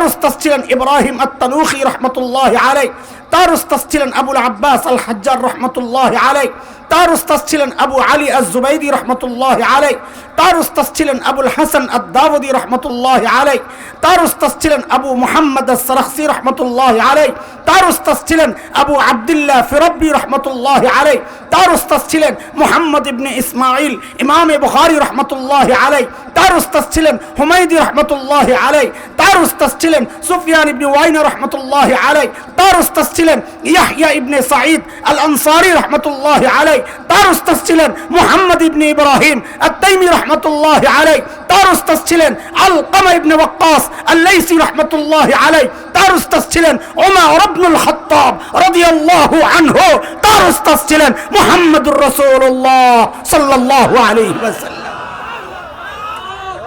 তার উস্তাদ ছিলেন ইব্রাহিম আত-তানুখি রাহমাতুল্লাহি আলাইহি, তার উস্তাদ ছিলেন আবুল আব্বাস আল হাজ্জার রাহমাতুল্লাহি আলাইহি, তার উস্তাদ ছিলেন আবু আলী আজ-জুবাইদি রাহমাতুল্লাহি আলাইহি, তার উস্তাদ ছিলেন আবুল হাসান আদ-দাউদি রাহমাতুল্লাহি আলাইহি, তার উস্তাদ ছিলেন আবু মুহাম্মদ আস-সারাখসি রাহমাতুল্লাহি আলাইহি, তার উস্তাদ ছিলেন আবু আব্দুল্লাহ ফিরাব্বি রাহমাতুল্লাহি আলাইহি, তার উস্তাদ ছিলেন মুহাম্মদ ইবনে ইসমাঈল ইমামে বুখারী রাহমাতুল্লাহি আলাইহি, তার উস্তাদ ছিলেন হুমায়দি রাহমাতুল্লাহি আলাইহি, তার উস্তাদ ছিলেন সুফিয়ান ইবনে ওয়াইনা রাহমাতুল্লাহি আলাইহি, তার উস্তাদ ছিলেন ইয়াহইয়া ইবনে সাঈদ আল আনসারী রাহমাতুল্লাহি আলাইহি, তার উস্তাদ ছিলেন মুহাম্মদ ইবনে ইব্রাহিম আত-তাইমি রাহমাতুল্লাহি আলাইহি, তার উস্তাদ ছিলেন আলকামা ইবনে ওয়াক্কাস আল-লাইসি রাহমাতুল্লাহি আলাইহি, তার উস্তাদ ছিলেন উমর ইবনুল খাত্তাব রাদিয়াল্লাহু আনহু, তার উস্তাদ ছিলেন মুহাম্মদুর রাসূলুল্লাহ সাল্লাল্লাহু আলাইহি ওয়াসাল্লাম।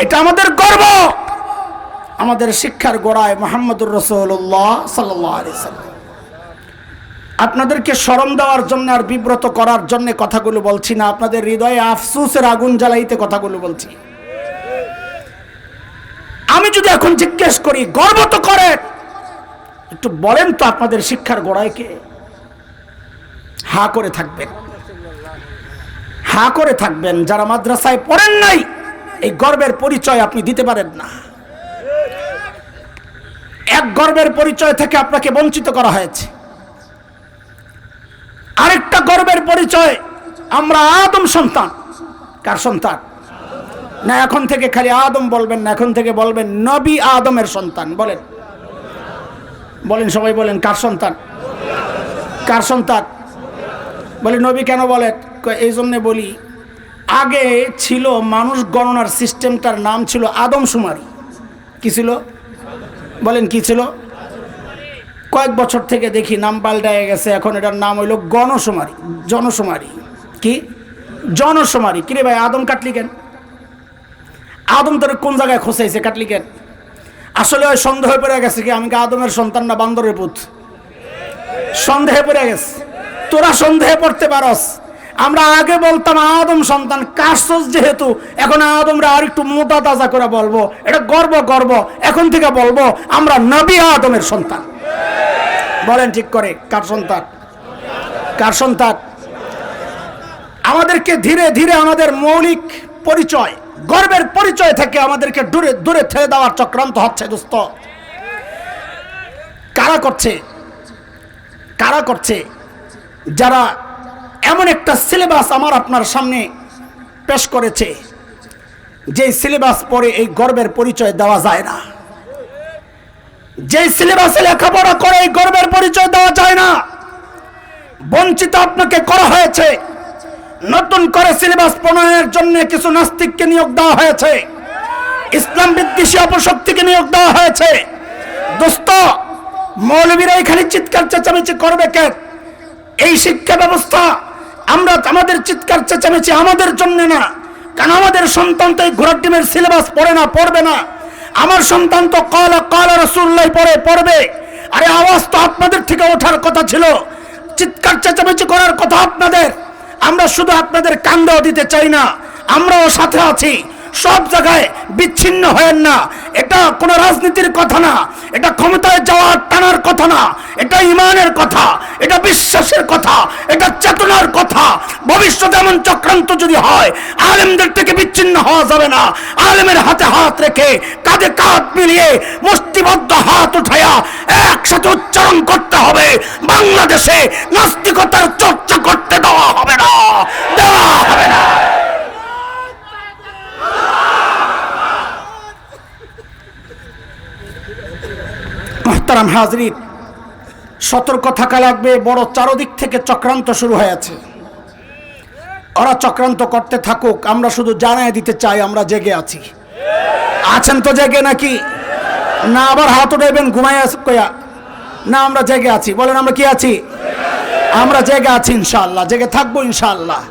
এটা আমাদের গর্ব। আমাদের শিক্ষার গোড়ায় মুহাম্মদুর রাসূলুল্লাহ সাল্লাল্লাহু আলাইহি ওয়াসাল্লাম। আপনাদেরকে শরম দেওয়ার জন্য আর বিব্রত করার জন্য কথাগুলো বলছি না, আপনাদের হৃদয়ে আফসোসের আগুন জ্বালাইতে কথাগুলো বলছি। আমি যদি এখন জিজ্ঞেস করি গর্ব তো করেন, একটু বলেন তো আপনাদের শিক্ষার গোড়ায় কে? হা করে থাকবেন, হা করে থাকবেন। যারা মাদ্রাসায় পড়েন নাই এই গর্বের পরিচয় আপনি দিতে পারেন না। এক গর্বের পরিচয় থেকে আপনাকে বঞ্চিত করা হয়েছে। আরেকটা গর্বের পরিচয়, আমরা আদম সন্তান। কার সন্তান? না এখন থেকে খালি আদম বলবেন না, এখন থেকে বলবেন নবী আদমের সন্তান। বলেন বলেন সবাই বলেন, কার সন্তান? কার সন্তান? বলে নবী কেন বলেন? এই জন্যে বলি, আগে ছিল মানুষ গণনার সিস্টেমটার নাম ছিল আদমশুমারি। কি ছিল বলেন? কি ছিল? কয়েক বছর থেকে দেখি নাম পাল্টায় গেছে, এখন এটার নাম হইল গণশুমারি, জনশুমারি। কি জনশুমারি? কিরে ভাই আদম কাটলি কেন? আদম তোর কোন জায়গায় খোঁচাইছে, কাটলি কেন? আসলে ওই সন্দেহে পড়ে গেছে কি আমি কি আদমের সন্তান না বান্দরের পুত? সন্দেহে পড়ে গেছে। তোরা সন্দেহে পড়তে পারস। আমরা আগে বলতাম আদম সন্তান, কাশস যেহেতু এখন আদমরা আর একটু মোটা তাজা করে বলবো, এটা গর্ব গর্ব। এখন থেকে বলবো আমরা নবী আদমের সন্তান। বলেন ঠিক করে, কার সন্তান? কার সন্তান? আমাদেরকে ধীরে ধীরে আমাদের মৌলিক পরিচয়, গর্বের পরিচয় থেকে আমাদেরকে দূরে দূরে ঠেলে দেওয়ার চক্রান্ত হচ্ছে। দোস্ত, কারা করছে? কারা করছে? যারা এমন একটা সিলেবাস আমার আপনার সামনে পেশ করেছে, যে সিলেবাস পড়ে এই গর্বের পরিচয় দেওয়া যায় না। যে সিলেবাসে লেখাপড়া করে এই গর্বের পরিচয় দেওয়া যায় না। বঞ্চিত আপনাকে করা হয়েছে। নতুন করে সিলেবাস প্রণয়নের জন্য কিছু নাস্তিককে নিয়োগ দেওয়া হয়েছে, ইসলাম বিদ্বেষী অপশক্তিকে নিয়োগ দেওয়া হয়েছে। দোস্ত, মৌলবীরা এখানে চিৎকার চেঁচামেচি করবে কেন? এই শিক্ষা ব্যবস্থা আমরা আমাদের চিৎকার চেঁচামেচি আমাদের জন্য না, কারণ আমাদের সন্তান তো এই ঘোড়ার ডিমের সিলেবাস পড়ে না, পড়বে না। আমার সন্তান তো কালা কালা রাসূলুল্লাহ পড়বে। আরে আওয়াজ তো আপনাদের থেকে ওঠার কথা ছিল, চিৎকার চেঁচামেচি করার কথা আপনাদের। আমরা শুধু আপনাদের কান্দাও দিতে চাই না, আমরাও সাথে আছি। সব জায়গায় বিচ্ছিন্ন হয়েন না। এটা কোনো রাজনীতির কথা না, এটা ক্ষমতায় যাওয়ার টানার কথা না, এটা ইমানের কথা, এটা বিশ্বাসের কথা, এটা চেতনার কথা। ভবিষ্যতে এমন চক্রান্ত যদি হয়, আলেমদের থেকে বিচ্ছিন্ন হওয়া যাবে না। আলেমের হাতে হাত রেখে, কাঁধে কাঁধ মিলিয়ে, মুষ্টিবদ্ধ হাত উঠাইয়া একসাথে উচ্চারণ করতে হবে, বাংলাদেশে নাস্তিকতার চর্চা করতে দেওয়া হবে না, দেওয়া হবে না। মুহতারাম হাজরিন, সতর্ক থাকা লাগবে। বড় চারদিক থেকে চক্রান্ত শুরু হয়েছে। ওরা চক্রান্ত করতে থাকুক, আমরা শুধু জানাই দিতে চাই আমরা জেগে আছি। আছেন তো জেগে নাকি? না আবার হাত উঠাইবেন ঘুমাইয়া কয়া? না, আমরা জেগে আছি। বলেন আমরা কি আছি? আমরা জেগে আছি ইনশাআল্লাহ, জেগে থাকবো ইনশাআল্লাহ।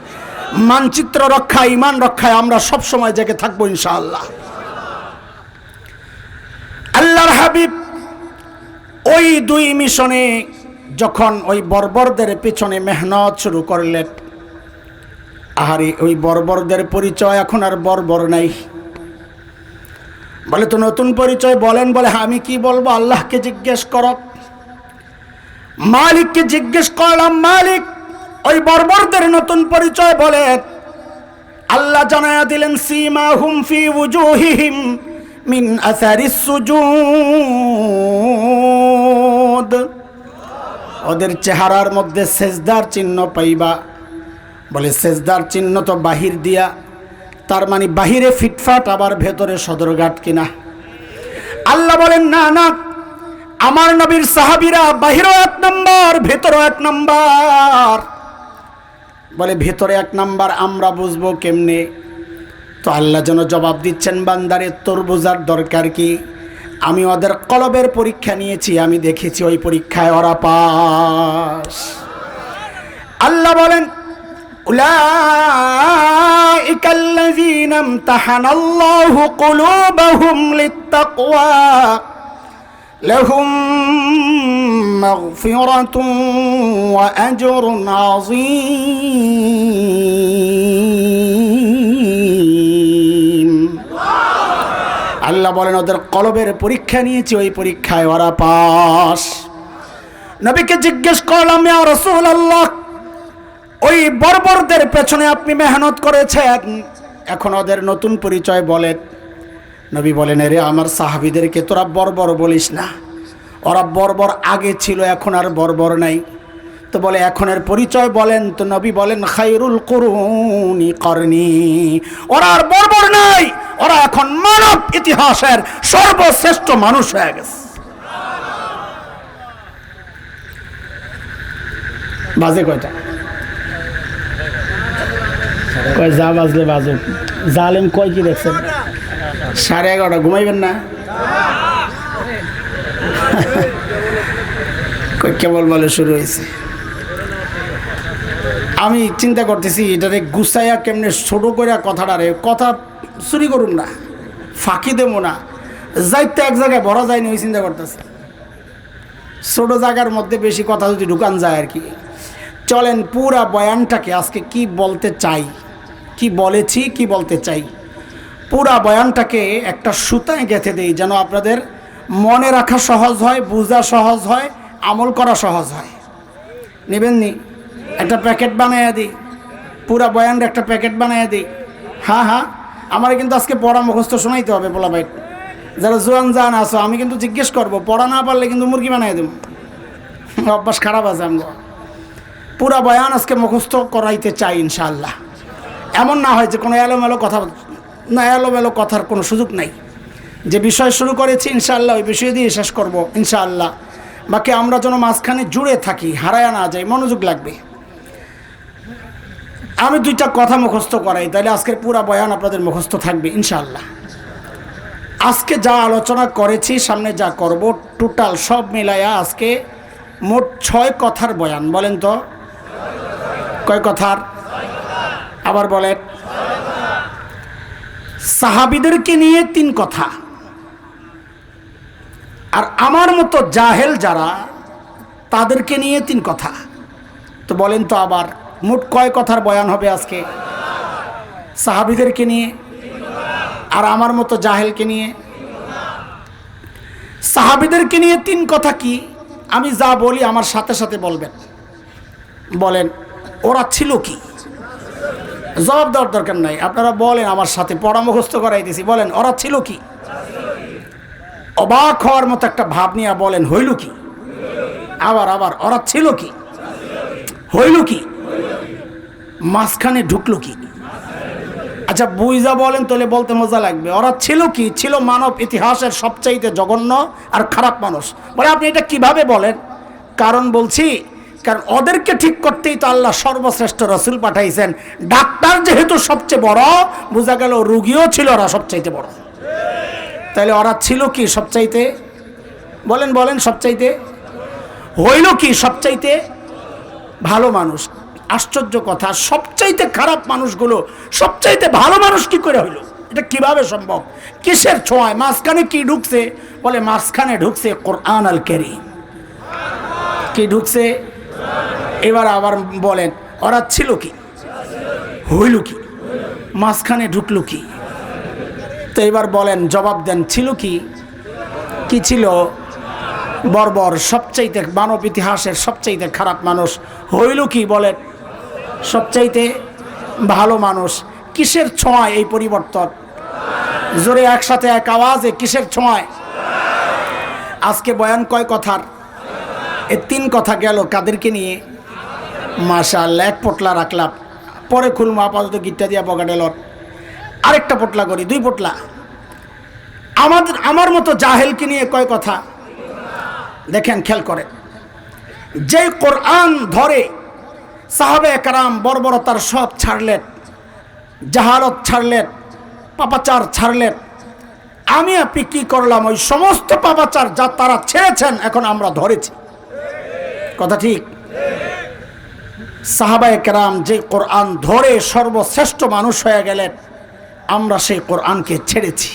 মানচিত্র রক্ষায়, ইমান রক্ষায় আমরা সব সময় জেগে থাকবো ইনশাআল্লাহ। আল্লাহর হাবিব ওই দুই মিশনে যখন ওই বর্বরদের পিছনে মেহনত শুরু করলেন, আহারে ওই বর্বরদের পরিচয় এখন আর বর্বর নাই। বলে তো নতুন পরিচয় বলেন। বলে আমি কি বলবো, আল্লাহকে জিজ্ঞেস করো। মালিককে জিজ্ঞেস করলাম, মালিক ওই বর্বরদের নতুন পরিচয় বলে। আল্লাহ জানায়া দিলেন, সীমাহুম ফি উজুহিহিম মিন আসারিস সুজুদ, ওদের চেহারার মধ্যে সেজদার চিহ্ন পাইবা। বলে সেজদার চিহ্ন তো বাহির দিয়া, তার মানে বাহিরে ফিটফাট আবার ভেতরে সদরঘাট কিনা? আল্লাহ বলেন না না, আমার নবীর সাহাবীরা বাহিরও এক নাম্বার ভেতরও এক নাম্বার। বলে ভেতরে এক নাম্বার আমরা বুঝবো কেমনে? তো আল্লাহ যেন জবাব দিচ্ছেন, বান্দারে তোর বোঝার দরকার কি? আমি ওদের কলবের পরীক্ষা নিয়েছি, আমি দেখেছি ওই পরীক্ষায় ওরা পাস। আল্লাহ বলেন, উলাইকাল্লাযীনা ইমতাহানাল্লাহু কুলুবাহুম লিত্তাকওয়া লাহুম মাগফিরাতুন ওয়া আজরুন আযীম। আল্লাহ বলেন ওদের কলবের পরীক্ষা নিয়েছি, ওই পরীক্ষায় ওরা পাস। নবীকে জিজ্ঞেস করলাম, ইয়া রাসূলুল্লাহ, ওই বর্বরদের পেছনে আপনি মেহনত করেছেন, এখন ওদের নতুন পরিচয় বলেন। নবী বলেন, রে আমার সাহাবীদেরকে তোরা বর্বর বলিস না, ওরা বর্বর আগে ছিল, এখন আর বর্বর নাই। তো বলে এখনের পরিচয় বলেন। তো নবী বলেন, খায়রুল কুরুনি করনি, ওরা আর বর্বর নাই, ওরা এখন মানব ইতিহাসের সর্বশ্রেষ্ঠ মানুষ হয়ে গেছে। বাজে কয়টা? কয় যা বাজলে বাজুক। জালেম কয় কি দেখছেন? 11:30। ঘুমাইবেন না? কেবল বলে শুরু হয়েছে। আমি চিন্তা করতেছি এটারে গুছাইয়া কেমনে ছোট করে কথাটারে, কথা চুরি করুন না, ফাঁকি দেবো না, যাইতে এক জায়গায় ভরা যায়নি, ওই চিন্তা করতেছি। ছোট জায়গার মধ্যে বেশি কথা যদি ঢুকান যায় আর কি। চলেন পুরা বয়ানটাকে আজকে কি বলতে চাই, কি বলেছি, কি বলতে চাই, পুরা বয়ানটাকে একটা সুতায় গেঁথে দেই, যেন আপনাদের মনে রাখা সহজ হয়, বোঝা সহজ হয়, আমল করা সহজ হয়। নেবেন নি? একটা প্যাকেট বানাইয়া দিই, পুরা বয়ানটা একটা প্যাকেট বানাইয়া দিই। হ্যাঁ হ্যাঁ, আমার কিন্তু আজকে পড়া মুখস্থ শোনাইতে হবে। পোলা ভাই যারা জোয়ান জান আসো, আমি কিন্তু জিজ্ঞেস করবো, পড়া না পারলে কিন্তু মুরগি বানাই দেব। অভ্যাস খারাপ আছে আমগো। পুরা বয়ান আজকে মুখস্থ করাইতে চাই ইনশাআল্লাহ। এমন না হয় যে কোনো এলোমেলো কথা, না এলোমেলো কথার কোনো সুযোগ নাই। যে বিষয় শুরু করেছি ইনশাআল্লাহ ওই বিষয় দিয়ে শেষ করব ইনশাআল্লাহ। বাকি আমরা যেন মাঝখানে জুড়ে থাকি, হারায়া না যাই, মনোযোগ লাগবে। আমি দুইটা কথা মুখস্থ করাই, তাহলে আজকের পুরা বয়ান আপনাদের মুখস্থ থাকবে ইনশাআল্লাহ। আজকে যা আলোচনা করেছি, সামনে যা করব, টোটাল সব মিলাইয়া আজকে মোট 6 কথার বয়ান। বলেন তো কয় কথার? আবার বলেন। সাহাবীদেরকে নিয়ে 3 কথা, আর আমার মতো জাহেল যারা তাদেরকে নিয়ে 3 কথা। তো বলেন তো আবার মোট কয় কথার বয়ান হবে আজকে? সাহাবীদেরকে নিয়ে আর আমার মতো জাহেলকে নিয়ে। সাহাবীদেরকে নিয়ে 3 কথা কি? আমি যা বলি আমার সাথে সাথে বলবেন। বলেন ওরা ছিল কি? জবাব দেওয়ার দরকার নাই, আপনারা বলেন আমার সাথে, পড়া মুখস্থ করাইতেছি। বলেন ওরা ছিল কি? অবাক হওয়ার মতো একটা ভাব নিয়ে বলেন হইল কি? আবার আবার ওরা ছিল কি? হইল কি? মাঝখানে ঢুকলো কি? আচ্ছা বুঝা বলেন, তাহলে বলতে মজা লাগবে। ওরা ছিল কি? ছিল মানব ইতিহাসের সবচাইতে জঘন্য আর খারাপ মানুষ। বলে আপনি এটা কিভাবে বলেন? কারণ বলছি, কারণ ওদেরকে ঠিক করতেই তো আল্লাহ সর্বশ্রেষ্ঠ রাসূল পাঠাইছেন। ডাক্তার যেহেতু সবচেয়ে বড়, বোঝা গেল রোগীও ছিল ওরা সবচাইতে বড়। তাহলে ওরা ছিল কি সবচাইতে? বলেন বলেন, সবচাইতে হইল কি? সবচাইতে ভালো মানুষ। আশ্চর্য কথা, সবচাইতে খারাপ মানুষগুলো সবচাইতে ভালো মানুষ কি করে হইল? এটা কিভাবে সম্ভব? কিসের ছোঁয়ায়? মাঝখানে কি ঢুকছে? বলে মাঝখানে ঢুকছে কোরআন আল কারীম। কি ঢুকছে? এবার আবার বলেন ওরা ছিল কি? হইল কি? মাঝখানে ঢুকলো কি? তো এবার বলেন, জবাব দেন, ছিল কি? কি ছিল? বর্বর, সবচাইতে মানব ইতিহাসের সবচাইতে খারাপ মানুষ। হইল কি বলেন? সবচাইতে ভালো মানুষ। কিসের ছোঁয়ায় এই পরিবর্তন? জোরে একসাথে এক আওয়াজে, কিসের ছোঁয়ায়? আজকে বয়ান কয় কথার? এই 3 কথা গেল। কাদেরকে নিয়ে? মাশাআল্লাহ, এক পোটলা রাখলাম, পরে খুলবো। আপাতত গিট্টা দিয়া বগাডেলর আরেকটা পোটলা করি, 2 পোটলা। আমার মতো জাহেলকে নিয়ে কয় কথা? দেখেন, খেয়াল করেন, যে কোরআন ধরে সাহাবে কেরাম বর্বরতার সব ছাড়লেন, জাহালত ছাড়লেন, পাপাচার ছাড়লেন। আমি আপনি কি করলাম? ওই সমস্ত পাপাচার যা তারা ছেড়েছেন, এখন আমরা ধরেছি। কথা ঠিক? সাহাবায়ে কেরাম যে কোরআন ধরে সর্বশ্রেষ্ঠ মানুষ হয়ে গেলেন, আমরা সেই কোরআনকে ছেড়েছি।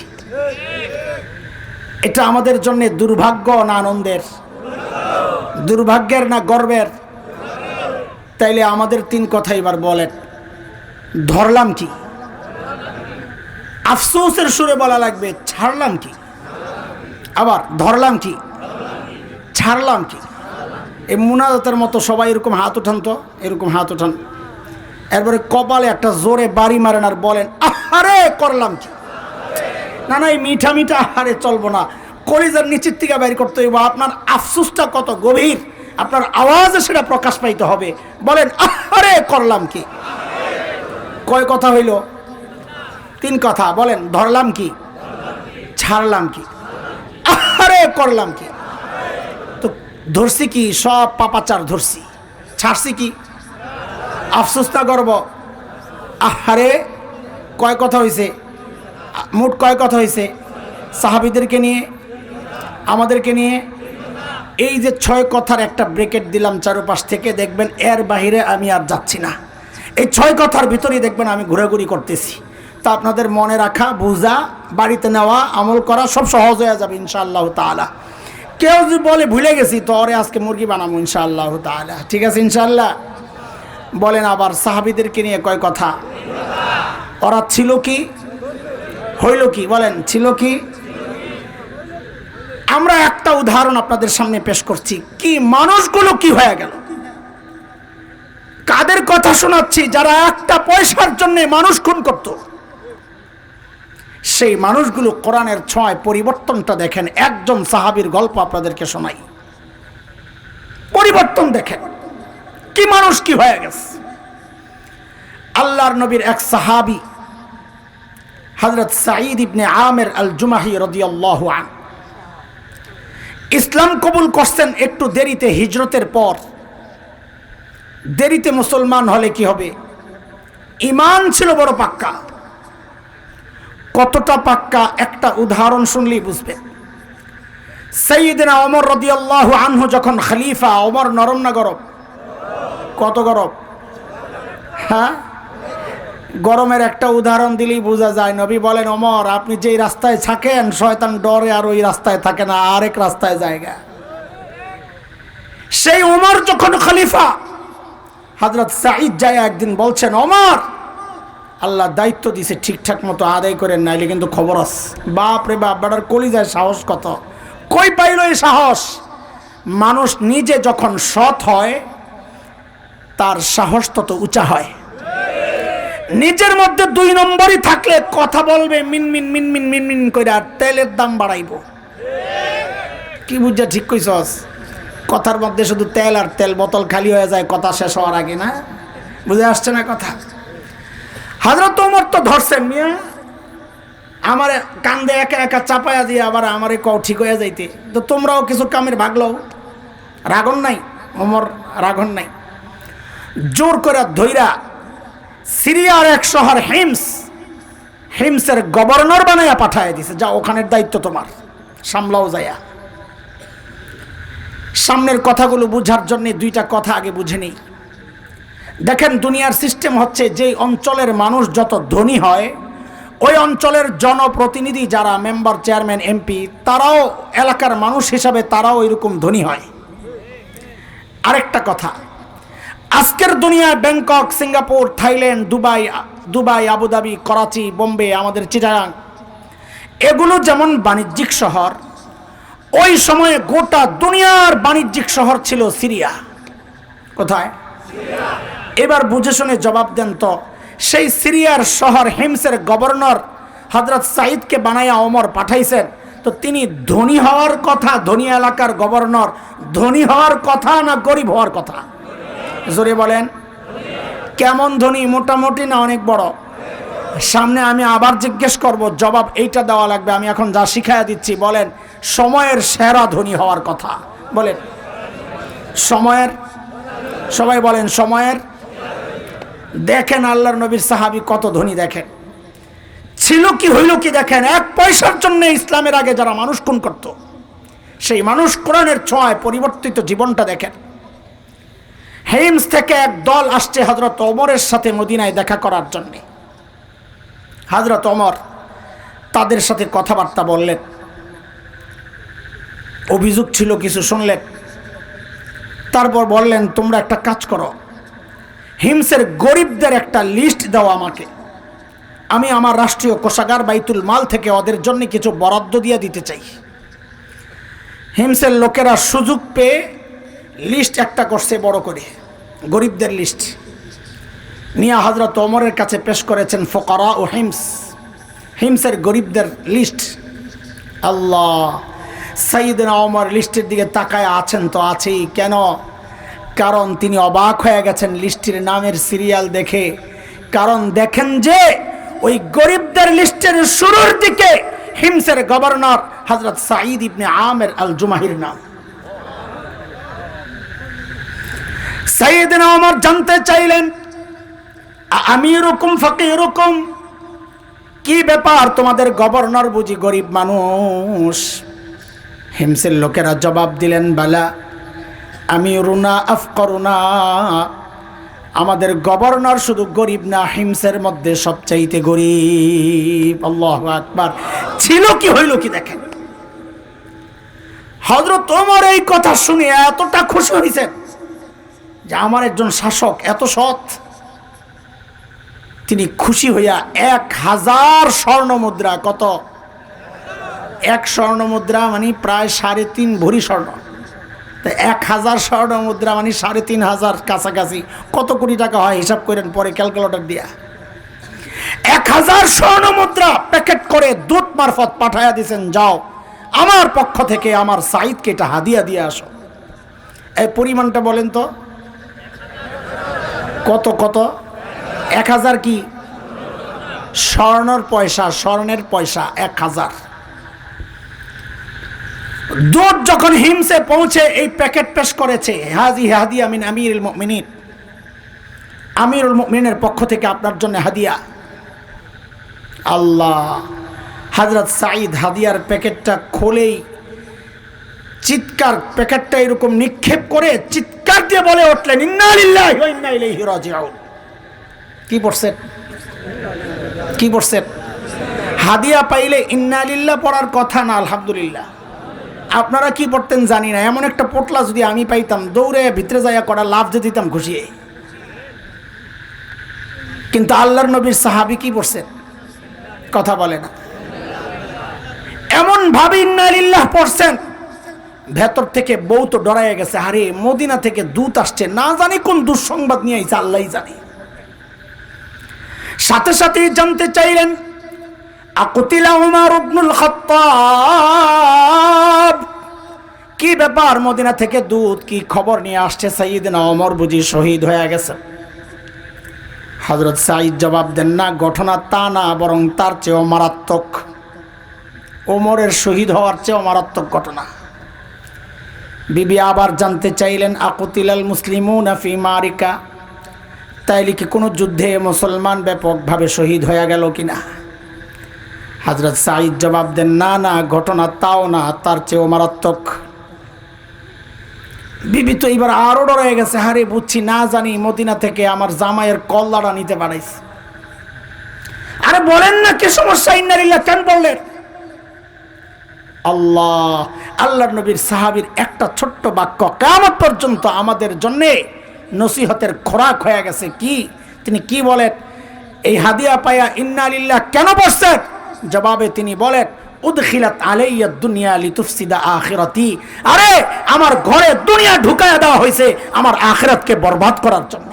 এটা আমাদের জন্য দুর্ভাগ্য না আনন্দের? দুর্ভাগ্যের না গর্বের? তাইলে আমাদের 3 কথা এবার বলেন, ধরলাম কি? আফসোসের সুরে বলা লাগবে, ছাড়লাম কি? আবার ধরলাম কি? ছাড়লাম কি? এই মুনাজাতের মতো সবাই এরকম হাত উঠান তো, এরকম হাত উঠান। এরপরে কপালে একটা জোরে বাড়ি মারেন আর বলেন, আহারে করলাম কি? না না, এই মিঠা মিঠা আহারে চলবো না, কলিজার নিচের থেকে বাইর করতে হইব। আপনার আফসোসটা কত গভীর, আপনার আওয়াজে সেটা প্রকাশ পাইতে হবে। বলেন, আহারে করলাম কি? কয় কথা হইল? 3 কথা। বলেন, ধরলাম কি? ছাড়লাম কি? আহারে করলাম কি? তো ধরছি কি? সব পাপাচার ধরছি। ছাড়ছি কি? আফসোস না গর্ব? আহারে কয় কথা হয়েছে? মোট কয় কথা হয়েছে? সাহাবীদেরকে নিয়ে, আমাদেরকে নিয়ে। এই যে 6 কথার একটা ব্রেকেট দিলাম চারপাশ থেকে, দেখবেন এর বাহিরে আমি আর যাচ্ছি না। এই 6 কথার ভিতরেই দেখবেন আমি ঘোরাঘুরি করতেছি। তা আপনাদের মনে রাখা, বোঝা, বাড়িতে নেওয়া, আমল করা সব সহজ হয়ে যাবে ইনশাআল্লাহ তাআলা। কেউ যদি বলে ভুলে গেছি, তো ওরে আজকে মুরগি বানাবো ইনশাআল্লাহ তাআলা। ঠিক আছে ইনশাআল্লাহ? বলেন, আবার সাহাবীদেরকে নিয়ে কয় কথা? ওরা ছিল কি? হইল কি? বলেন, ছিল কি? আমরা একটা উদাহরণ আপনাদের সামনে পেশ করছি। কি মানুষগুলো কি হয়ে গেল? কাদের কথা শোনাচ্ছি? যারা একটা পয়সার জন্য মানুষ খুন করত। সেই মানুষগুলো কোরআনের ছোঁয়ায় পরিবর্তনটা দেখেন। একজন সাহাবীর গল্প আপনাদেরকে শোনাই, পরিবর্তন দেখেন। কি মানুষ কি হয়ে গেছে। আল্লাহর নবীর এক সাহাবী হযরত সাঈদ ইবনে আমির আল জুমাহি রাদিয়াল্লাহু আনহু ইসলাম কবুল করছেন একটু দেরিতে, হিজরতের পর। দেরিতে মুসলমান হলে কি হবে? ঈমান ছিল বড় পাক্কা। কতটা পাক্কা একটা উদাহরণ শুনলেই বুঝবেন। সাইয়্যিদনা ওমর রাদিয়াল্লাহু আনহু যখন খলিফা, ওমর নরম না গরম? কত গরম? হ্যাঁ, গরমের একটা উদাহরণ দিলেই বোঝা যায়। নবী বলেন, ওমর আপনি যেই রাস্তায় থাকেন, শয়তান ডরে আর ওই রাস্তায় থাকে না, আরেক রাস্তায় জায়গা। সেই ওমর যখন খলিফা, হযরত সাঈদ যায় একদিন বলছেন, ওমর আল্লাহ দায়িত্ব দিছে, ঠিকঠাক মতো আদায় করেন, নাইলে কিন্তু খবর আছে। বাপ রে বাপ, বেটার কলিজায় সাহস কত! কই পাইল এই সাহস? মানুষ নিজে যখন সৎ হয়, তার সাহস তত উঁচা হয়। নিজের মধ্যে 2 নম্বরই থাকলে কথা বলবে মিনমিন মিনমিন মিনমিন করে, আর তেলের দাম বাড়াইব। কি বুঝা ঠিক কইছস? কথার মধ্যে শুধু তেল আর তেল, বোতল খালি হয়ে যায় কথা শেষ হওয়ার আগে। না বুঝে আসছে না কথা? হযরত ওমর তো ধরছেন, মিয়া আমার কান্দে একা একা চাপায়া দিয়ে আবার আমারে কও ঠিক হয়ে যাইতে। তো তোমরাও কিছু কামের ভাগ লও। রাগন নাই ওমর, রাগন নাই। জোর করে ধইরা সিরিয়ার এক শহর হিমসের গভর্নর বানাইয়া পাঠায় দিছে, যা ওখানের দায়িত্ব তোমার, সামলাও যায়া। সামনের কথাগুলো বুঝার জন্য 2টা কথা আগে বুঝে নেই। দেখেন, দুনিয়ার সিস্টেম হচ্ছে, যেই অঞ্চলের মানুষ যত ধনী হয়, ওই অঞ্চলের জনপ্রতিনিধি যারা মেম্বার, চেয়ারম্যান, এমপি, তারাও এলাকার মানুষ হিসাবে তারাও এরকম ধনী হয়। আরেকটা কথা, আজকের দুনিয়ায় Bangkok, Singapore, Thailand, Dubai, Abu Dhabi, Karachi, Bombay, আমাদের চিটাগাং, এগুলো যেমন বাণিজ্যিক শহর, ওই সময়ে গোটা দুনিয়ার বাণিজ্যিক শহর ছিল সিরিয়া। কোথায়? এবার বুঝে শুনে জবাব দেন তো, সেই সিরিয়ার শহর হিমসের গভর্নর হযরত সাঈদকে বানাইয়া ওমর পাঠাইছেন, তো তিনি ধনী হওয়ার কথা, ধনী এলাকার গভর্নর ধনী হওয়ার কথা না গরিব হওয়ার কথা? জোরে বলেন। কেমন ধনী? মোটামুটি না অনেক বড়? সামনে আমি আবার জিজ্ঞেস করব, জবাব এইটা দেওয়া লাগবে। আমি এখন যা শিখাইয়া দিচ্ছি, বলেন সময়ের সেরা ধনী হওয়ার কথা বলেন। সময়ের, সবাই বলেন সময়ের। দেখেন আল্লাহর নবীর সাহাবী কত ধনী, দেখেন ছিল কি হইল কি, দেখেন এক পয়সার জন্য ইসলামের আগে যারা মানুষ খুন করত, সেই মানুষ কোরআনের ছোঁয়ায় পরিবর্তিত জীবনটা দেখেন। হিমস থেকে এক দল আসছে হযরত ওমরের সাথে মদিনায় দেখা করার জন্য। হযরত ওমর তাদের সাথে কথাবার্তা বললেন, অভিযোগ ছিল কিছু শুনলেন, তারপর বললেন তোমরা একটা কাজ করো, হিমসের গরিবদের একটা লিস্ট দাও আমাকে, আমি আমার রাষ্ট্রীয় কোষাগার বাইতুল মাল থেকে ওদের জন্য কিছু বরাদ্দ দিয়ে দিতে চাই। হিমসের লোকেরা সুযোগ পেয়ে লিস্ট একটা করছে বড় করে, গরিবদের লিস্ট নিয়ে হযরত ওমরের কাছে পেশ করেছেন। ফুকারা ও হিমস, হিমসের গরিবদের লিস্ট। আল্লাহ, সাইয়েদনা ওমর লিস্টের দিকে তাকায় আছেন তো আছেই, কেন? কারণ তিনি অবাক হয়ে গেছেন লিস্টের নামের সিরিয়াল দেখে। কারণ দেখেন যে ওই গরিবদের লিস্টের শুরুর দিকে হিমসের গভর্নর হযরত সাঈদ ইবনে আমের আল জুমাহির নাম। সাইয়েদনা ওমর জানতে চাইলেন, আমিরুকুম ফাকিরুকুম, কি ব্যাপার তোমাদের গভর্নর বুঝি গরিব মানুষ? হিমসের লোকেরা জবাব দিলেন, বালা আমিরুনা আফকরুনা, আমাদের গভর্নর শুধু গরিব না, হিমসের মধ্যে সবচাইতে গরিব। আল্লাহু আকবার। ছিল কি হইল কি দেখেন। হযরত ওমর এই কথা শুনে এতটা খুশি হয়েছেন যে আমার একজন শাসক এত সৎ। তিনি খুশি হইয়া 1000 স্বর্ণ মুদ্রা, কত? 1 স্বর্ণ মুদ্রা মানে প্রায় 3.5 ভরি স্বর্ণ, 1000 স্বর্ণ মুদ্রা মানে 3500 কাছাকাছি। কত কোটি টাকা হয় হিসাব করেন পরে ক্যালকুলেটর দিয়া। 1000 স্বর্ণ মুদ্রা প্যাকেট করে দূত মারফত পাঠাইয়া দিয়েছেন, যাও আমার পক্ষ থেকে আমার সাঈদকে এটা হাদিয়া দিয়ে আসো। এই পরিমাণটা বলেন তো কত? কত? 1000 কি স্বর্ণের পয়সা? স্বর্ণের পয়সা 1000। দূত যখন হিমসে পৌঁছে এই প্যাকেট পেশ করেছে, হাজি হাদিয়া মিন আমিরুল মুমিনিন, আমিরুল মুমিনের পক্ষ থেকে আপনার জন্য হাদিয়া। আল্লাহ, হযরত সাঈদ হাদিয়ার প্যাকেটটা খোলেই চিৎকার, প্যাকেটটা এরকম নিক্ষেপ করে চিৎকার দিয়ে বলে উঠলেন, ইন্না লিল্লাহি ওয়া ইন্না ইলাইহি রাজিউন। কি পড়ছেন? কি পড়ছেন? হাদিয়া পাইলে ইন্না লিল্লাহ পড়ার কথা না, আলহামদুলিল্লাহ। আপনারা কি পড়তেন জানি না, এমন একটা পোটলা যদি আমি পাইতাম দৌড়ে ভিতরে যাইয়া করা লাভ দিয়ে দিতাম খুশি। কিন্তু আল্লাহর নবীর সাহাবী কি পড়ছেন? কথা বলে না। এমন ভাবে ইন্না লিল্লাহ পড়ছেন, ভেতর থেকে বউ তো ডরাইয়া গেছে, আরে মদিনা থেকে দূত আসছে, না জানি কোন দুঃসংবাদ নিয়ে আইছে, আল্লাহই জানে। সাথে সাথে জানতে চাইলেন, আকুতিলা উমর ইবনুল খাত্তাব, কি ব্যাপার? মদিনা থেকে দূত কি খবর নিয়ে আসছে? সাইয়েদনা ওমর বুঝি শহীদ হয়ে গেছে? হযরত সাঈদ জবাব দেন, না, ঘটনা তা না, বরং তার চেয়েও মারাত্মক। ওমরের শহীদ হওয়ার চেয়েও মারাত্মক ঘটনা। বিবি আবার জানতে চাইলেন, আকুতিলাল মুসলিমুনা ফি মারিকা, তাইলে কি কোনো যুদ্ধে মুসলমান ব্যাপকভাবে শহীদ হয়ে গেল কিনা? হযরত সাঈদ জবাব দেন, না না, ঘটনা তাও না, তার চেয়েও মারাত্মক। বিবি তো এবার আরো ডরে গেছে, হারে বুঝছি, না জানি মদিনা থেকে আমার জামাইয়ের কল্লাটা নিতে পারাইছে। আরে বলেন না কি সমস্যা, ইন্না লিল্লাহ কেন বললেন? আল্লাহ, আল্লাহর নবীর সাহাবীর একটা ছোট্ট বাক্য কিয়ামত পর্যন্ত আমাদের জন্য নসিহতের খোরাক হয়ে গেছে। কি? তিনি কি বলেন? এই হাদিয়া পায়া ইন্না লিল্লাহ কেন বলছেন? জবাবে তিনি বলেন, উদখিলাত আলাইয়া দুনিয়া লিতুফসিদা আখিরাতি, আরে আমার ঘরে দুনিয়া ঢুকায়া দেওয়া হয়েছে আমার আখিরাতকে বরবাদ করার জন্য।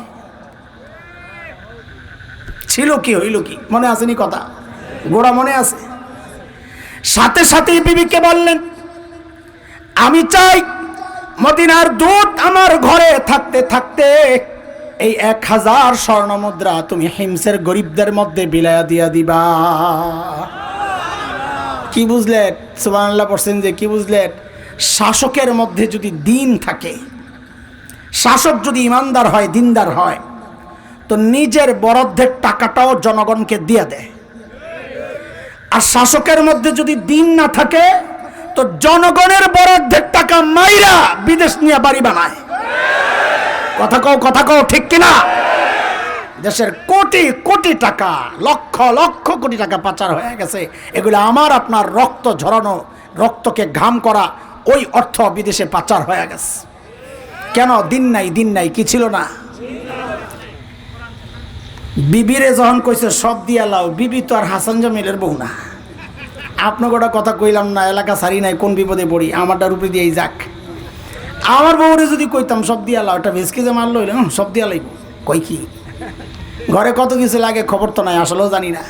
ছিল কি হইল কি মনে আসেনি কথা? গোড়া মনে আছে? সাথে সাথে বিবিকে বললেন, আমি চাই মদিনার দূত আমার ঘরে থাকতে থাকতে এই 1000 স্বর্ণ মুদ্রা তুমি হিমসের গরিবদের মধ্যে বিলায়া দিয়া দিবা। কি বুঝলেন? সুবহানাল্লাহ পড়ছেন যে কি বুঝলেন? শাসকের মধ্যে যদি দিন থাকে, শাসক যদি ইমানদার হয়, দিনদার হয়, তো নিজের বরাদ্দের টাকাটাও জনগণকে দিয়ে দেয়। আর শাসকের মধ্যে যদি দিন না থাকে তো জনগণের বরাদ্দের টাকা মাইরা বিদেশ নিয়ে বাড়ি বানায়। কথা কও ঠিক কিনা? দেশের কোটি কোটি টাকা, লক্ষ লক্ষ কোটি টাকা পাচার হয়ে গেছে। এগুলো আমার আপনার রক্ত ঝরানো, রক্তকে ঘাম করা ওই অর্থ বিদেশে পাচার হয়ে গেছে। কেন? দিন নাই কি ছিল না? বিবিরে যখন কইছে সব দিয়া লাও, বিবি তো আর হাসান জামিলের বউ না। আপনাকে ওটা কথা কইলাম না, এলাকা সারি নাই, কোন বিপদে পড়ি, আমারটা রূপে দিয়েই যাক। আমার বউরে যদি কইতাম সব দিয়া লাও, এটা ভেসকে যে মারলো সব দিয়া লাইব, কই কি ঘরে কত কিছু লাগে খবর তো নাই, আসলেও জানি না।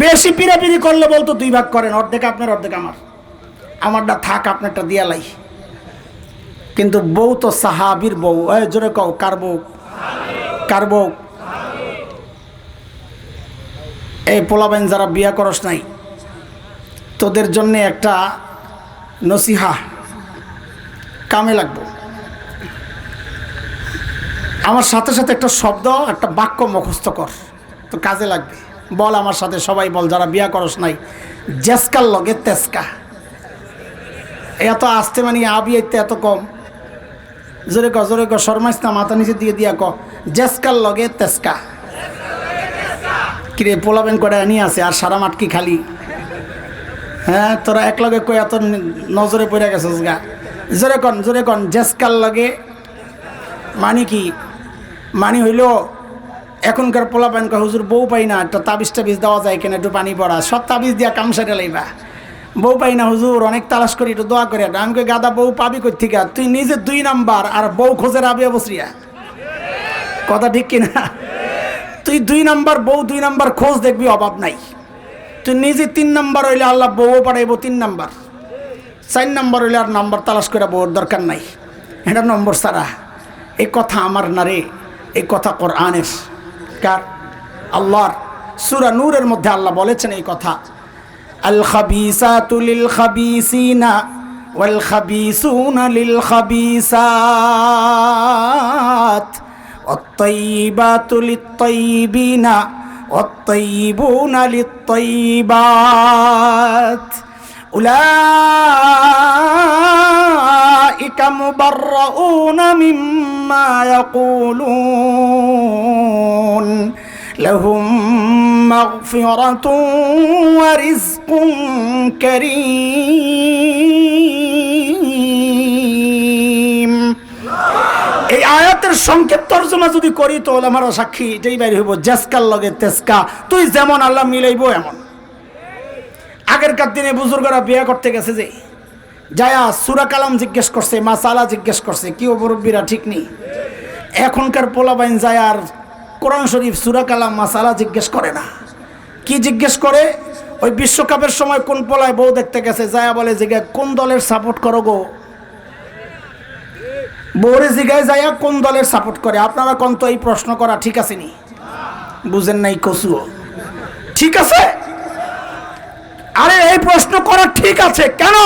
বেশি পিড়াপিড়ি করলে বলতো 2 ভাগ করেন, অর্ধেক আপনার অর্ধেক আমার, আমারটা থাক আপনারটা দিয়া লাই। কিন্তু বউ তো সাহাবীর বউ। জোরে কও, কার বউ? কার বউ? এই পোলাবেন যারা বিয়া করস নাই, তোদের জন্য একটা নসিহা, কামে লাগবো। আমার সাথে সাথে একটা শব্দ, একটা বাক্য মুখস্থ কর, তো কাজে লাগবে। বল আমার সাথে, সবাই বল যারা বিয়া করস নাই, জেসকার লগে তেসকা। এত আসতে মানে আবিয়াইতে এত কম। জোরে ক, শর্মাইস না, মাথা নিচে দিয়ে দিয়া ক, জেসকার লগে তেসকা। কিরে পোলাবেন করে নিয়ে আসে আর সারা মাঠ কি খালি? হ্যাঁ, তোরা এক লগে কই এত নজরে পড়ে গেছিস গা। জোরে কন জেসকার লগে মানে কি? মানে হইল এখনকার পোলাপান কয় হুজুর বউ পাই না, একটা তাবিজ টাবিজ দেওয়া যায় কেন, একটু পানি পড়া, সব তাবিজ দিয়া কাম সেরে লাইবা। বউ পাই না হুজুর, অনেক তালাশ করি, একটু দোয়া করে। আমি কই গাদা বউ পাবি কই থেকে? তুই নিজে 2 নাম্বার আর বউ খোঁজে রাবিয়া বসরিয়া। কথা ঠিক কিনা? তুই 2 নাম্বার বউ, 2 নাম্বার খোঁজ দেখবি, অভাব নাই। তুই নিজে 3 নাম্বার হইলে আল্লাহ বউ পাঠাইব 3 নাম্বার, 4 নাম্বার হইলে আর নাম্বার তালাশ করে বউর দরকার নাই। এটা নম্বর সারা। এই কথা আমার না রে, এই কথা কোরআনের। কার? আল্লাহর। সূরা নূরের মধ্যে আল্লাহ বলেছেন এই কথা, আল খাবিসাতু লিল খাবিসিনা ওয়াল খাবিসুনা লিল খাবিসাত ওয়াত তাইয়িবাতু লিত তাইয়িবিনা ওয়াত তাইয়িবুনা লিত তাইয়িবাত উলাইকা মুবাররাউনা মিম্মা ইয়াকুলুন লাহুম মাগফিরাতুন ওয়া রিজকুন কারীম। এই আয়াতের সংক্ষেপ তর্জমা যদি করি তো ওলামারা সাক্ষী এটাই বাইরে হইব, জেসকার লগে তেসকা, তুই যেমন আল্লাহ মিলাইব এমন। আগেরকার দিনে বুজুর্গরা বিয়ে করতে গেছে, যে যায়া সূরা কালাম জিজ্ঞেস করছে, মাসালা জিজ্ঞেস করছে, কি মুরব্বীরা ঠিক নেই। এখনকার পোলাবাইন যায় আর কোরআন শরীফ, সূরা কালাম, মাসালা জিজ্ঞেস করে না। কি জিজ্ঞেস করে? ওই বিশ্বকাপের সময় কোন পোলায় বউ দেখতে গেছে, যায়া বলে জিজ্ঞাসা কোন দলের সাপোর্ট করো গো? বউরে জিজ্ঞাসা যায়া কোন দলের সাপোর্ট করে? আপনারা কোন তো এই প্রশ্ন করা ঠিক আছে নি? বুঝেন নাই কসুও? ঠিক আছে, আরে এই প্রশ্ন করা ঠিক আছে। কেন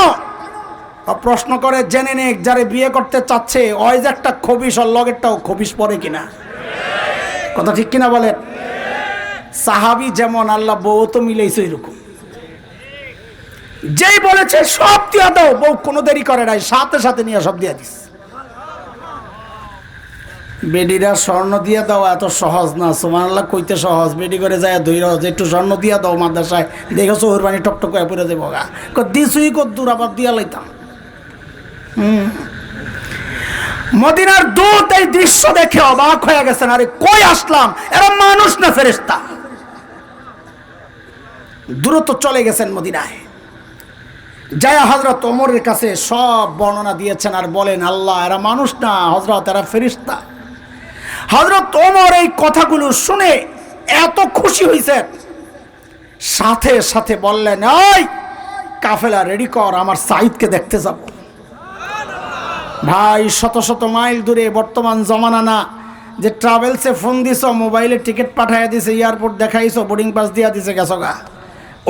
প্রশ্ন করে? জেনে নে যারে বিয়ে করতে চাচ্ছে ওই যে একটা খবিস, ওর লগেরটাও খবিস পড়ে কিনা। কথা ঠিক কিনা বলেন? সাহাবী যেমন, আল্লাহ বউ তো মিলেইছে এরকম। যেই বলেছে সব দিয়া দাও, বউ কোনো দেরি করে নাই, সাথে সাথে নিয়ে সব দিয়া দিস। বেডিরা স্বর্ণ দিয়া দাও এত সহজ না, সুবহানাল্লাহ কইতে সহজ। বেডি করে যায় ধৈর্য, একটু স্বর্ণ দিয়া দাও মাদ্রাসায়, দেখো চোহর পানি টকটক করে পড়ে যাবো গা। দিছুই কদ্দুর, আবার দিয়া লাইতাম। মদিনার দূত এই দৃশ্য দেখে অবাক হয়ে গেছেন, আরে কই আসলাম, এরা মানুষ না ফেরেশতা। দ্রুত চলে গেছেন মদিনায়। যায় হযরত ওমরের কাছে সব বর্ণনা দিয়েছেন আর বলেন, আল্লাহ এরা মানুষ না হযরত, এরা ফেরেশতা। হযরত ওমর এই কথাগুলো শুনে এত খুশি হয়েছেন, সাথে সাথে বললেন, এই কাফেলা রেডি কর, আমার সাঈদকে দেখতে যাব। ভাই শত শত মাইল দূরে, বর্তমান জমানা না যে ট্রাভেলসে ফোন দিছ, মোবাইলে টিকিট পাঠাইয়া দিছে, এয়ারপোর্ট দেখাইছো, বোর্ডিং পাস দিয়া দিছে, গেছো গা।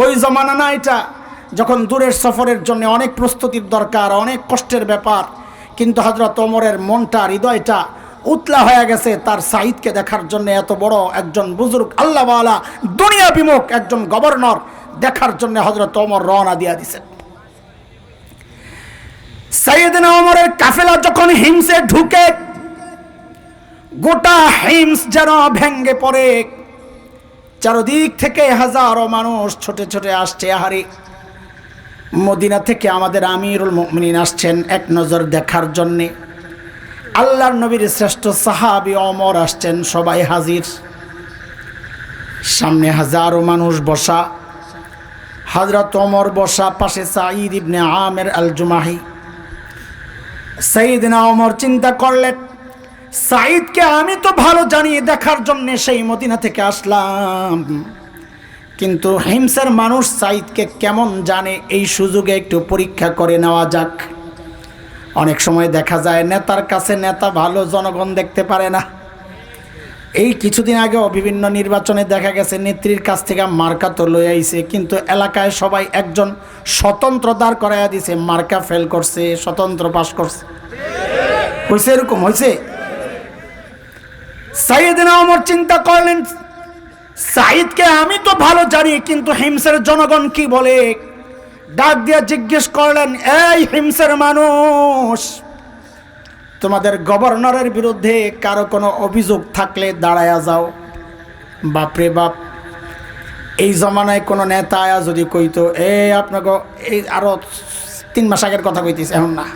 ওই জমানা না এটা, যখন দূরের সফরের জন্য অনেক প্রস্তুতির দরকার, অনেক কষ্টের ব্যাপার। কিন্তু হযরত ওমরের মনটা, হৃদয়টা উতলা হয়ে গেছে তার সাঈদকে দেখার জন্য। এত বড় একজন বুজুর্গ আল্লাহওয়ালা দুনিয়া বিমুখ একজন গভর্নর দেখার জন্য হযরত ওমর রওনা দিয়া দিছেন। সাইয়েদনা ওমরের কাফেলা যখন হিমসে ঢুকে, গোটা হিমস যেন ভেঙ্গে পড়ে, চারদিক থেকে হাজারো মানুষ ছোটে ছোটে আসছে। আহারে, মদিনা থেকে আমাদের আমিরুল মুমিনিন আসছেন এক নজর দেখার জন্যে। আল্লাহর নবীর শ্রেষ্ঠ সাহাবী ওমর আসছেন, সবাই হাজির। সামনে হাজারো মানুষ বসা, হযরত ওমর বসা, পাশে সাঈদ ইবনে আমের আল জুমাহি। সাইয়েদনা ওমর চিন্তা করলেন, সাঈদকে আমি তো ভালো জানি, দেখার জন্য সেই মদিনা থেকে আসলাম, কিন্তু হিমসের মানুষ সাঈদকে কেমন জানে, এই সুযোগে একটু পরীক্ষা করে নেওয়া যাক। অনেক সময় দেখা যায় নেতার কাছে নেতা ভালো, জনগণ দেখতে পারে না। এই কিছুদিন আগেও বিভিন্ন নির্বাচনে দেখা গেছে নেত্রীর কাছ থেকে মার্কা তো লই আইছে, কিন্তু এলাকায় সবাই একজন স্বতন্ত্র দাঁড় করাইয়া দিছে, মার্কা ফেল করছে, স্বতন্ত্র পাস করছে। হয়েছে এরকম হয়েছে। সাইয়েদনা ওমর চিন্তা করলেন, সাঈদকে আমি তো ভালো জানি, কিন্তু হিমসের জনগণ কি বলে। ডাক দিয়া জিজ্ঞেস করলেন, এই হিমসের মানুষ, তোমাদের গভর্নরের বিরুদ্ধে কারো কোনো অভিযোগ থাকলে দাঁড়ায়া যাও। বাপরে বাপ, এই জমানায় কোনো নেতা আয়া যদি কইতো, আপনাকে এই আরো 3 মাস আগের কথা কইতেছে, এখন না,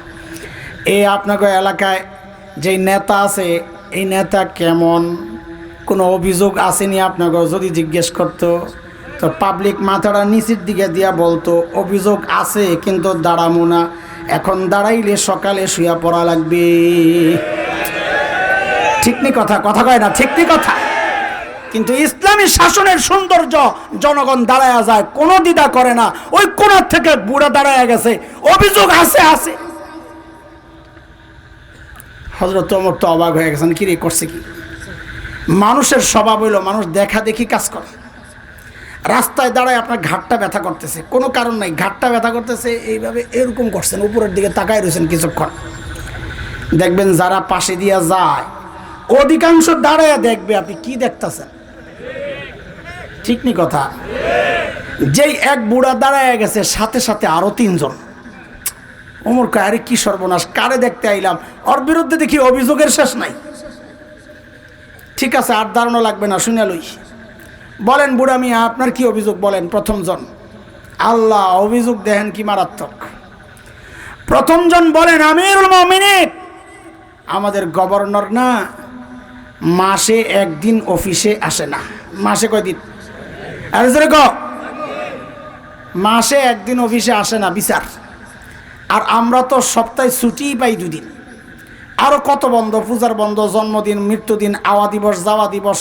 আপনাকে এলাকায় যেই নেতা আছে, এই নেতা কেমন, কোনো অভিযোগ আসেনি আপনাকে যদি জিজ্ঞেস করতো, তো পাবলিক মাথাটা নিচের দিকে দিয়া বলতো, অভিযোগ আছে কিন্তু দাঁড়ামো না, এখন দাঁড়াইলে সকালে শুয়া পড়া লাগবে। ঠিক নি কথা, কথা কয় না, ঠিক নি কথা। কিন্তু ইসলামী শাসনের সৌন্দর্য, জনগণ দাঁড়ায়া যায়, কোনো দ্বিধা করে না। ওই কোণার থেকে বুড়া দাঁড়ায়া গেছে, অভিযোগ আছে আছে। হযরত ওমর তো অবাক হয়ে গেছেন, কি রে করছে কি। মানুষের স্বভাব হইল মানুষ দেখা দেখি কাজ করে। রাস্তায় দাঁড়ায় আপনার ঘাটটা ব্যথা করতেছে, কোনো কারণ নাই, ঘাটটা ব্যথা করতেছে, এইভাবে এরকম করছেন, উপরের দিকে তাকায় রয়েছেন কিছুক্ষণ। দেখবেন যারা পাশে দিয়া যায় অধিকাংশ দাঁড়ায় দেখবে আপনি কি দেখতেছেন। ঠিক নি কথা। যেই এক বুড়া দাঁড়ায় গেছে, সাথে সাথে আরো 3 জন। ওমর কয়, আরে কি সর্বনাশ, কারে দেখতে আইলাম, ওর বিরুদ্ধে দেখি অভিযোগের শেষ নাই। ঠিক আছে, আর দাঁড়ানো লাগবে না, শুনে লই। বলেন বুড়া মিয়া, আপনার কি অভিযোগ বলেন। প্রথম জন, আল্লাহ, অভিযোগ দেখেন কি মারাত্মক। প্রথম জন বলেন, আমিরুল মুমিনিন, আমাদের গভর্নর না মাসে একদিন অফিসে আসে না। মাসে কয়দিন? মাসে একদিন অফিসে আসে না, বিচার। আর আমরা তো সপ্তাহে ছুটিই পাই 2 দিন। আরো কত বন্ধ, পূজার বন্ধ, জন্মদিন, মৃত্যুদিন, আওয়া দিবস, যাওয়া দিবস,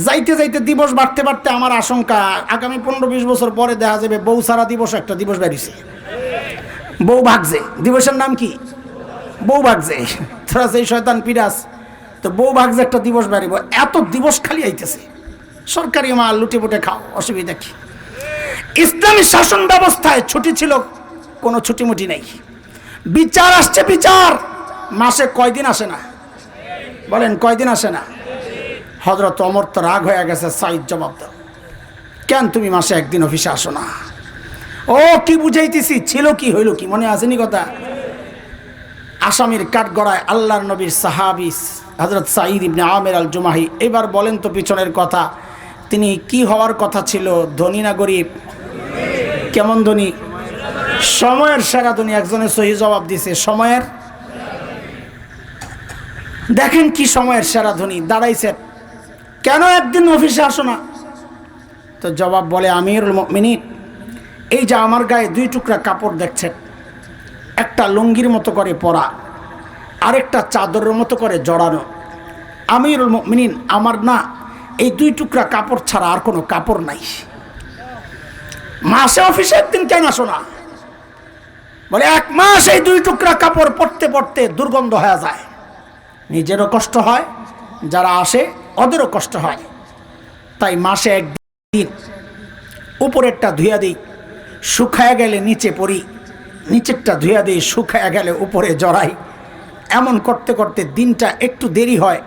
যাইতে যাইতে দিবস বাড়তে বাড়তে আমার আশঙ্কা আগামী 15-20 বছর পরে দেখা যাবে বউ সারা দিবস একটা দিবস বেরিয়েছে। বউ ভাগছে, দিবসের নাম কি? বউ ভাগছে। তোরা সেই শয়তান পিরাস, তো বউ ভাগছে একটা দিবস বেরিব। এত দিবস খালি আইতেছে, সরকারি মাল লুটে পুটে খাও, অসুবিধা কি? ইসলামী শাসন ব্যবস্থায় ছুটি ছিল, কোনো ছুটিমুটি নেই। বিচার আসছে, বিচার মাসে কয়দিন আসে না? বলেন কয়দিন আসে না? হযরত ওমর তো রাগ হয়ে গেছে, সাঈদ জবাব দাও, কেন তুমি মাসে একদিন অফিসে আসো না? ও কি বুঝাইতেছি, ছিল কি, হইল কি, মনে আসেনি কথা? আসামির কাঠগড়ায় আল্লাহর নবীর সাহাবী হযরত সাঈদ ইবনে আমের আল জুমাহি। এবার বলেন তো পিছনের কথা, তিনি কি হওয়ার কথা ছিল, ধনী না গরিব? কেমন ধনী? সময়ের সেরা ধনী। একজনে সহি জবাব দিছে, সময়ের। দেখেন কি সময়ের সেরা ধনী দাঁড়াইছে, কেন একদিন অফিসে আসো না? তো জবাব বলে, আমিরুল মুমিনিন, এই যে আমার গায়ে 2 টুকরা কাপড় দেখছেন, একটা লুঙ্গির মতো করে পরা, আরেকটা চাদরের মতো করে জড়ানো। আমিরুল মুমিনিন আমার না এই 2 টুকরা কাপড় ছাড়া আর কোনো কাপড় নাই। মাসে অফিসে একদিন কেন আসো না? বলে 1 মাস এই 2 টুকরা কাপড় পরতে পরতে দুর্গন্ধ হয়ে যায়, নিজেরও কষ্ট হয়, যারা আসে ওদেরও কষ্ট হয়। তাই মাসে একদিন উপরেরটা ধুইয়া দিই, শুকায় গেলে নিচে পরি, নিচেরটা ধুইয়া দিই, শুকায় গেলে উপরে জড়াই। এমন করতে করতে দিনটা একটু দেরি হয়।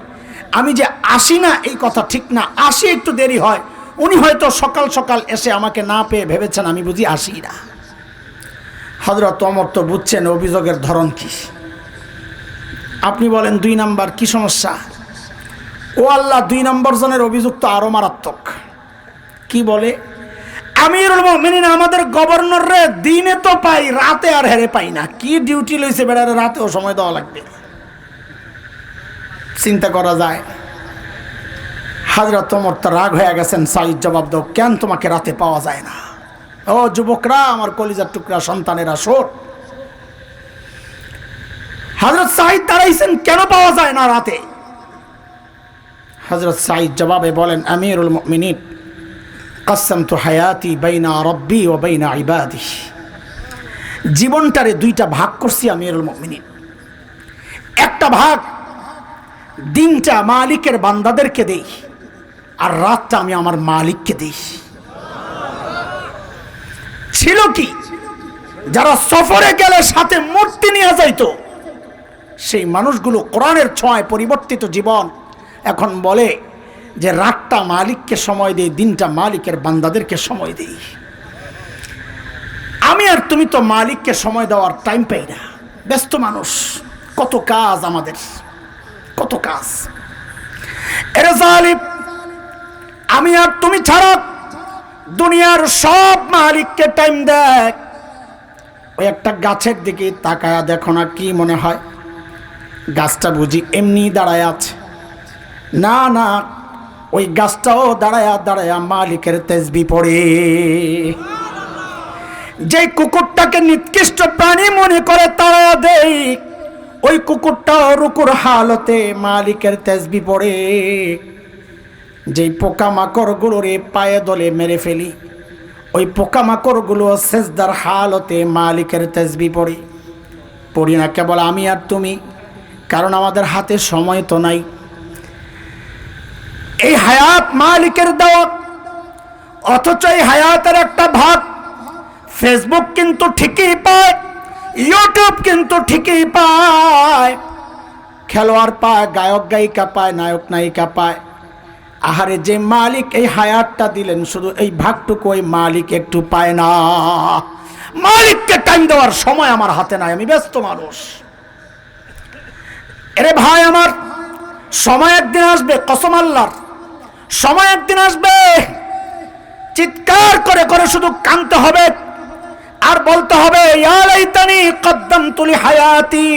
আমি যে আসি না এই কথা ঠিক না, আসি একটু দেরি হয়। উনি হয়তো সকাল সকাল এসে আমাকে না পেয়ে ভেবেছেন আমি বুঝি আসি না। হযরত ওমর তো বুঝছেন অভিযোগের ধরন কি। আপনি বলেন 2 নাম্বার কি সমস্যা? ও আল্লাহ, 2 নম্বর জনের অভিযোগ তো আরো মারাত্মক। কি বলে? আমিরুল মুমিনিন আমাদের গভর্নর রে দিনে তো পাই, রাতে আর হেরে পাই না। কি ডিউটি লইছে বেড়ারে, রাতেও সময় দেওয়া লাগবে। চিন্তা করা যায়। হযরত ওমর তো রাগ হয়ে গেছেন, সাঈদ জবাব দাও, কেন তোমাকে রাতে পাওয়া যায় না? ও যুবকরা, আমার কলিজার টুকরা সন্তানেরা, শোন। হযরত সাঈদ দাঁড়াইছেন, কেন পাওয়া যায় না রাতে? হযরত সাঈদ জবাবে বলেন, আমিরুল মুমিনিন কাসসামতু হায়াতি বাইনা রাব্বি ওয়া বাইনা ইবাদি। জীবনটারে 2টা ভাগ করছি আমিরুল মুমিনিন। একটা ভাগ দিনটা মালিকের বান্দাদেরকে দেই, আর রাতটা আমি আমার মালিককে দেই। ছিল কি, যারা সফরে গেলে সাথে মূর্তি নিয়ে যাইতো, সেই মানুষগুলো কোরআনের ছোঁয়ায় পরিবর্তিত জীবন এখন বলে যে রাতটা মালিককে সময় দেই, দিনটা মালিকের বান্দাদেরকে সময় দেই। আমি আর তুমি তো মালিককে সময় দেওয়ার টাইম পাই না, ব্যস্ত মানুষ, কত কাজ আমাদের, কত কাজ। এরে জালিম, আমি আর তুমি ছাড়া দুনিয়ার সব মালিককে টাইম দেয়। ওই একটা গাছের দিকে তাকায়া দেখো না, কি মনে হয় গাছটা বুঝি এমনি দাঁড়ায় আছে? না না, ওই গাছটাও দাঁড়ায়া দাঁড়ায়া মালিকের তাসবিহ পড়ে। যে কুকুরটাকে নিকৃষ্ট প্রাণী মনে করে তাড়া দেই, ওই কুকুরটাও রুকুর হালতে মালিকের তাসবিহ পড়ে। যেই পোকামাকড়গুলোরে পায়ে দলে মেরে ফেলি, ওই পোকামাকড়গুলো সেজদার হালতে মালিকের তাসবিহ পড়ে। পড়ি না কেবল আমি আর তুমি, কারণ আমাদের হাতে সময় তো নাই। এই হায়াত মালিকের দেওয়া, অথচ এই হায়াতের একটা ভাগ ফেসবুক কিন্তু ঠিকই পায়, ইউটিউব কিন্তু ঠিকই পায়, খেলোয়াড় পায়, গায়ক গায়িকা পায়, নায়ক নায়িকা পায়। আহারে, যে মালিক এই হায়াতটা দিলেন, শুধু এই ভাগটুকু ওই মালিক একটু পায় না। মালিককে টাইম দেওয়ার সময় আমার হাতে নাই, আমি ব্যস্ত মানুষ। এরে ভাই আমার, সময় একদিন আসবে, কসম আল্লাহর, সময় একদিন আসবে, চিৎকার করে করে শুধু কাঁদতে হবে আর বলতে হবে, ইয়া লাইতানি কদ্দামতু লিহায়াতি।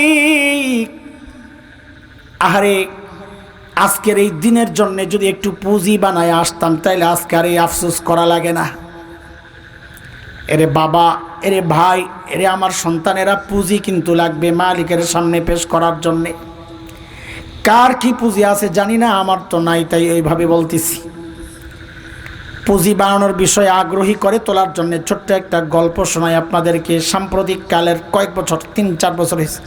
আহারে, আজকের এই দিনের জন্য যদি একটু পুঁজি বানায় আসতাম, তাইলে আজকে আর এই আফসোস করা লাগে না। এরে বাবা, এরে ভাই, এরে আমার সন্তানেরা, পুঁজি কিন্তু লাগবে মালিকের সামনে পেশ করার জন্যে। কার কি পুঁজি আছে জানি না, আমার তো নাই, তাই এইভাবে বলতেছি। পুঁজি বানানোর বিষয়ে আগ্রহী করে তোলার জন্য ছোট্ট একটা গল্প শোনাই আপনাদেরকে। সাম্প্রতিক কালের কয়েক বছর, 3-4 বছর হয়েছে,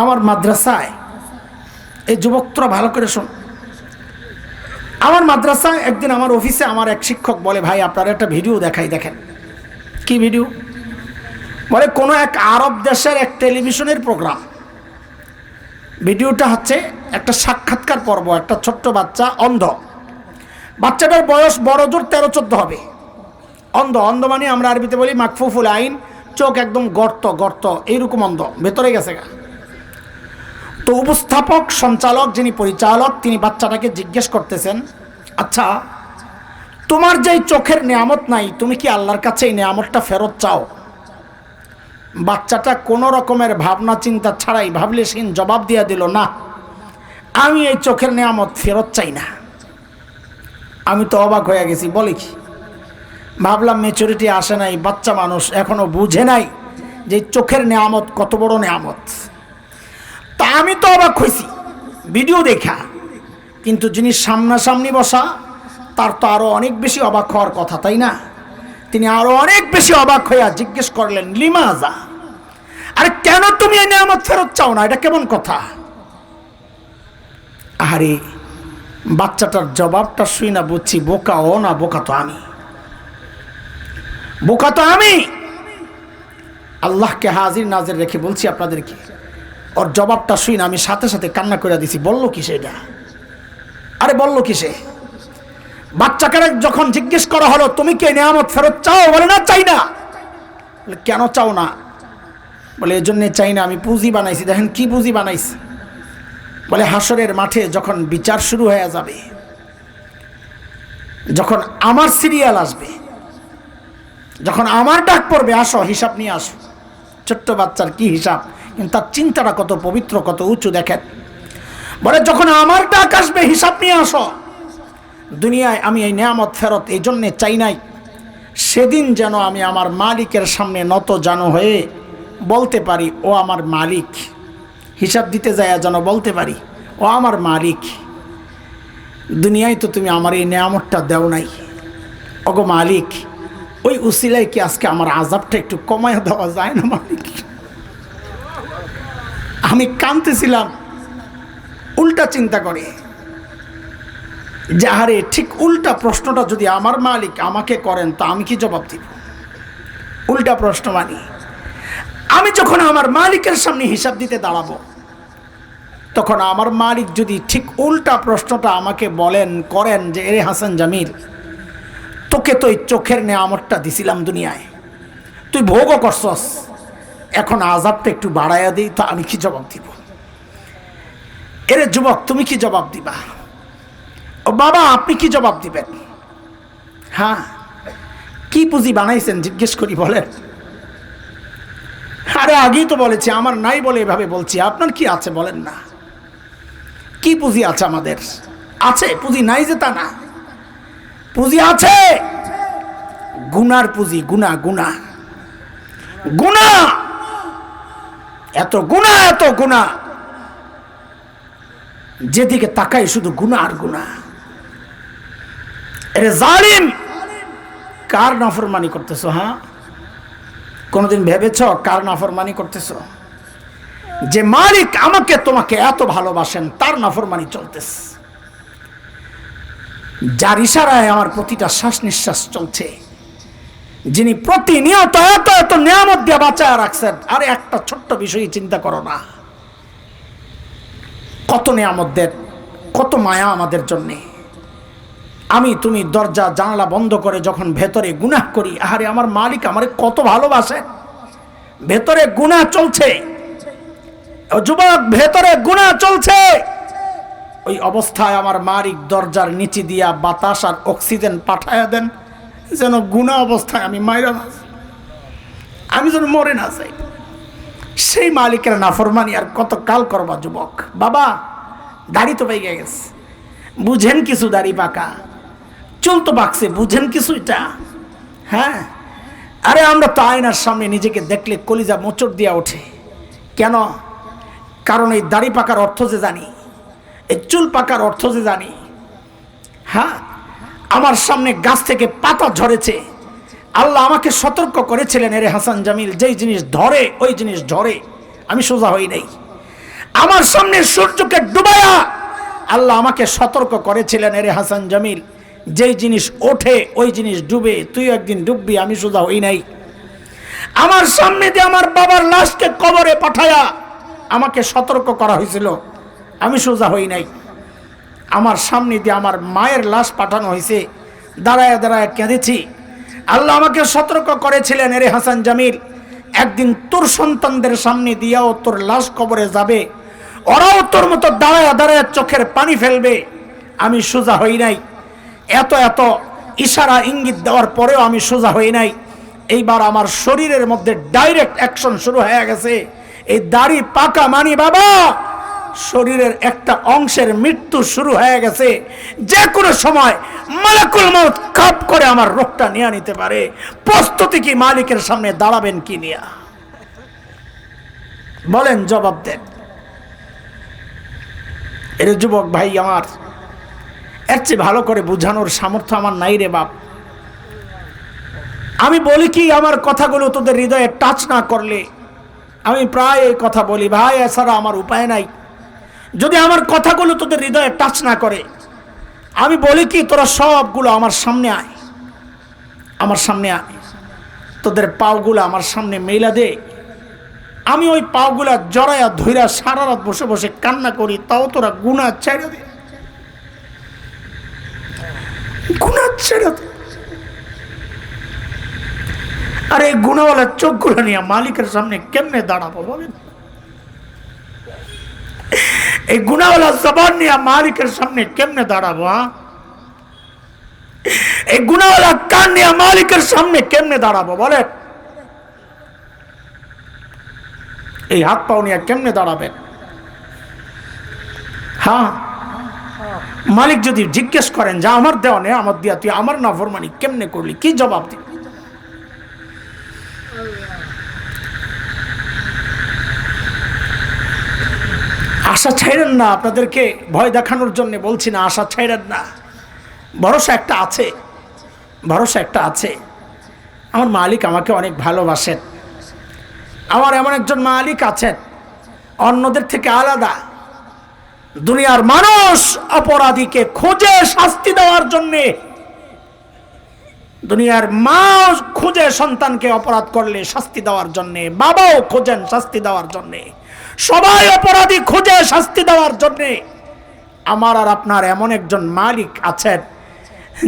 আমার মাদ্রাসায়, এই যুবকরা ভালো করে শোন, আমার মাদ্রাসায় একদিন আমার অফিসে আমার এক শিক্ষক বলে, ভাই আপনার একটা ভিডিও দেখাই, দেখেন। কি ভিডিও? বলে কোনো এক আরব দেশের এক টেলিভিশনের প্রোগ্রাম। ভিডিওটা হচ্ছে একটা সাক্ষাৎকার পর্ব। একটা ছোট্ট বাচ্চা, অন্ধ, বাচ্চাটার বয়স বড় জোর 13-14 হবে। অন্ধ, অন্ধ মানে আমরা আরবিতে বলি মাকফুফুল আইন, চোখ একদম গর্ত গর্ত, এইরকম অন্ধ, ভেতরে গেছে গা। তো উপস্থাপক, সঞ্চালক, যিনি পরিচালক, তিনি বাচ্চাটাকে জিজ্ঞেস করতেছেন, আচ্ছা তোমার যেই চোখের নেয়ামত নাই, তুমি কি আল্লাহর কাছে এই নেয়ামতটা ফেরত চাও? বাচ্চাটা কোনো রকমের ভাবনা চিন্তা ছাড়াই ভাবলেশহীন জবাব দিয়ে দিল, না, আমি এই চোখের নেয়ামত ফেরত চাই না। আমি তো অবাক হয়ে গেছি, বলি কি ভাবলাম ম্যাচুরিটি আসে নাই, বাচ্চা মানুষ এখনো বুঝে নাই যে চোখের নেয়ামত কত বড় নেয়ামত। তা আমি তো অবাক হয়েছি ভিডিও দেখা, কিন্তু যিনি সামনাসামনি বসা তার তো আরো অনেক বেশি অবাক হওয়ার কথা, তাই না? তিনি আরো অনেক বেশি অবাক হইয়া জিজ্ঞেস করলেন, লিমাজা, আরে কেন তুমি এই নেয়ামত ফেরত চাও না? এটা কেমন কথা? আরে বাচ্চাটার জবাবটা শুই না বুঝছি বোকা ও না, বোকা তো আমি, বোকা তো আমি। আল্লাহকে হাজির নাজির রেখে বলছি আপনাদেরকে, ওর জবাবটা শুই না আমি সাথে সাথে কান্না করে দিছি। বললো কি সেটা? আরে বললো কি সে? বাচ্চাকে যখন জিজ্ঞেস করা হলো তুমি কি নেয়ামত ফেরত চাও, বলে না চাই না। বলে কেন চাও না? বলে এই জন্যে চাই না, আমি পুঁজি বানাইছি। দেখেন কি পুঁজি বানাইছি? বলে হাসরের মাঠে যখন বিচার শুরু হয়ে যাবে, যখন আমার সিরিয়াল আসবে, যখন আমার ডাক পড়বে, আসো হিসাব নিয়ে আসো। ছোট্ট বাচ্চার কি হিসাব, কিন্তু তার চিন্তাটা কত পবিত্র, কত উঁচু দেখেন। বলে যখন আমার ডাক আসবে হিসাব নিয়ে আসো। দুনিয়ায় আমি এই নেয়ামত ফেরত এই জন্যে চাই নাই, সেদিন যেন আমি আমার মালিকের সামনে নত জানো হয়ে বলতে পারি ও আমার মালিক। হিসাব দিতে যায় যেন বলতে পারি ও আমার মালিক, দুনিয়ায় তো তুমি আমার এই নেয়ামতটা দেও নাই, ওগো মালিক, ওই উসিলায় কি আজকে আমার আযাবটা একটু কমায় দেওয়া যায় না মালিক? আমি কাঁদতেছিলাম উল্টা চিন্তা করে, যে আরে ঠিক উল্টা প্রশ্নটা যদি আমার মালিক আমাকে করেন তো আমি কি জবাব দিব? উল্টা প্রশ্ন মানি। আমি যখন আমার মালিকের সামনে হিসাব দিতে দাঁড়াবো, তখন আমার মালিক যদি ঠিক উল্টা প্রশ্নটা আমাকে করেন যে এরে হাসান জামিল, তোকে তো এই চোখের নেয়ামতটা দিছিলাম দুনিয়ায়, তুই ভোগও করছস, এখন আযাবটা একটু বাড়াইয়া দিই, তো আমি কি জবাব দিব? এরে যুবক তুমি কি জবাব দিবা? ও বাবা আপনি কি জবাব দিবেন? হ্যাঁ, কি পুঁজি বানাইছেন জিজ্ঞেস করি, বলেন। আরে আগেই তো বলেছি আমার নাই বলে এভাবে বলছি, আপনার কি আছে বলেন না? কি পুঁজি আছে আমাদের? আছে, পুঁজি নাই যে তা না, পুঁজি আছে। গুনার পুঁজি, গুনা গুনা গুনা, এত গুনা এত গুনা, যেদিকে তাকাই শুধু গুনাহ আর গুনাহ। এরে জালিম, কার নাফরমানি করতেছো? হ্যাঁ, কোনদিন ভেবেছ কার নাফরমানি করতেছো? যে মালিক আমাকে তোমাকে এত ভালোবাসেন তার নাফরমানি চলতেছে, যার ইশারায় আমার প্রতিটা শ্বাস নিঃশ্বাস চলছে, যিনি প্রতিনিয়ত এত এত নিয়ামত দিয়ে বাঁচায় রাখছেন। আরে একটা ছোট্ট বিষয় চিন্তা করো না, কত নিয়ামত দেন, কত মায়া আমাদের জন্যে। আমি তুমি দরজা জানালা বন্ধ করে যখন ভেতরে গুনাহ করি, আরে আমার মালিক আমারে কত ভালোবাসে, ভেতরে গুনাহ চলছে, যুবক ভেতরে গুনাহ চলছে, ওই অবস্থায় আমার মালিক দরজার নিচে দিয়া বাতাস আর অক্সিজেন পাঠায়া দেন, যেন গুনাহ অবস্থায় আমি মাইরা না, আমি যেন মরে না যাই। সেই মালিকের নাফরমানি আর কত কাল করবা যুবক? বাবা দাড়ি তো পেয়ে গেছে, বুঝেন কিছু? দাড়ি পাকা, চুল তো পাকছে, বুঝেন কিছু এটা? হ্যাঁ, আরে আমরা তো আয়নার সামনে নিজেকে দেখলে কলিজা মোচড় দিয়া ওঠে। কেন? কারণ এই দাড়ি পাকার অর্থ যে জানি, এই চুল পাকার অর্থ যে জানি। হ্যাঁ, আমার সামনে গাছ থেকে পাতা ঝরেছে, আল্লাহ আমাকে সতর্ক করেছিলেন, এরে হাসান জামিল যেই জিনিস ধরে ওই জিনিস ঝরে, আমি সোজা হই নাই। আমার সামনে সূর্যকে ডুবায়া আল্লাহ আমাকে সতর্ক করেছিলেন, এরে হাসান জামিল যেই জিনিস ওঠে ওই জিনিস ডুবে, তুই একদিন ডুববি, আমি সোজা হই নাই। আমার সামনে দিয়ে আমার বাবার লাশকে কবরে পাঠায়া আমাকে সতর্ক করা হয়েছিল, আমি সোজা হই নাই। আমার সামনে দিয়ে আমার মায়ের লাশ পাঠানো হয়েছে, দাঁড়ায় দাঁড়ায় কেঁদেছি। আল্লাহ আমাকে সতর্ক করেছিলেন, এরে হাসান জামিল একদিন তোর সন্তানদের সামনে দিয়াও তোর লাশ কবরে যাবে, ওরাও তোর মতো দাঁড়ায় দাঁড়ায় চোখের পানি ফেলবে, আমি সোজা হই নাই। এত এত ইশারা ইঙ্গিত দেওয়ার পরেও আমি সোজা হই নাই। এইবার আমার শরীরের মধ্যে ডাইরেক্ট অ্যাকশন শুরু হয়ে গেছে। এই দাড়ি পাকা মানি বাবা, শরীরের একটা অংশের মৃত্যু শুরু হয়ে গেছে, যে কোনো সময় মালাকুল মউত কাপ করে আমার রোগটা নিয়ে নিতে পারে। প্রস্তুতি কি মালিকের সামনে দাঁড়াবেন কি নিয়া? বলেন, জবাব দেন। এর যুবক ভাই আমার, এর চেয়ে ভালো করে বোঝানোর সামর্থ্য আমার নাই রে বাপ। আমি বলি কি, আমার কথাগুলো তোদের হৃদয়ে টাচ না করলে, আমি প্রায় এই কথা বলি, ভাই এছাড়া আমার উপায় নাই। যদি আমার কথাগুলো তোদের হৃদয়ে টাচ না করে, আমি বলি কি, তোরা সবগুলো আমার সামনে আয়, আমার সামনে আয়, তোদের পাওগুলো আমার সামনে মেলা দে। আমি ওই পাওগুলা জড়াইয়া ধইরা সারা রাত বসে বসে কান্না করি, তাও তোরা গুনাহ ছেড়ে দে, গুনাহ ছেড়ে দে। আরে এই গুনাহওয়ালা চোখগুলো নিয়ে মালিকের সামনে কেমনে দাঁড়াবো বলেন? এই গুনাহওয়ালা জবান নিয়ে মালিকের সামনে কেমনে দাঁড়াবো? এই গুনাহওয়ালা কান নিয়ে মালিকের সামনে কেমনে দাঁড়াবো বলেন? এই হাত পাও নিয়ে কেমনে দাঁড়াবেন? হ্যাঁ, মালিক যদি জিজ্ঞেস করেন যে আমার দেওয়া নেই, আমার দিয়া তুই আমার নাফরমানি কেমনে করলি, কি জবাব দিবি? আশা ছাইরেন না, আপনাদেরকে ভয় দেখানোর জন্য বলছি না, আশা ছাইরেন না। ভরসা একটা আছে, ভরসা একটা আছে। আমার মালিক আমাকে অনেক ভালোবাসেন। আমার এমন একজন মালিক আছেন অন্যদের থেকে আলাদা। দুনিয়ার মানুষ অপরাধীকে খুঁজে শাস্তি দেওয়ার জন্যে, দুনিয়ার মা খুঁজে সন্তানকে অপরাধ করলে শাস্তি দেওয়ার জন্যে, বাবাও খোঁজেন শাস্তি দেওয়ার জন্যে, সবাই অপরাধী খুঁজে শাস্তি দেওয়ার জন্যে। আমার আর আপনার এমন একজন মালিক আছেন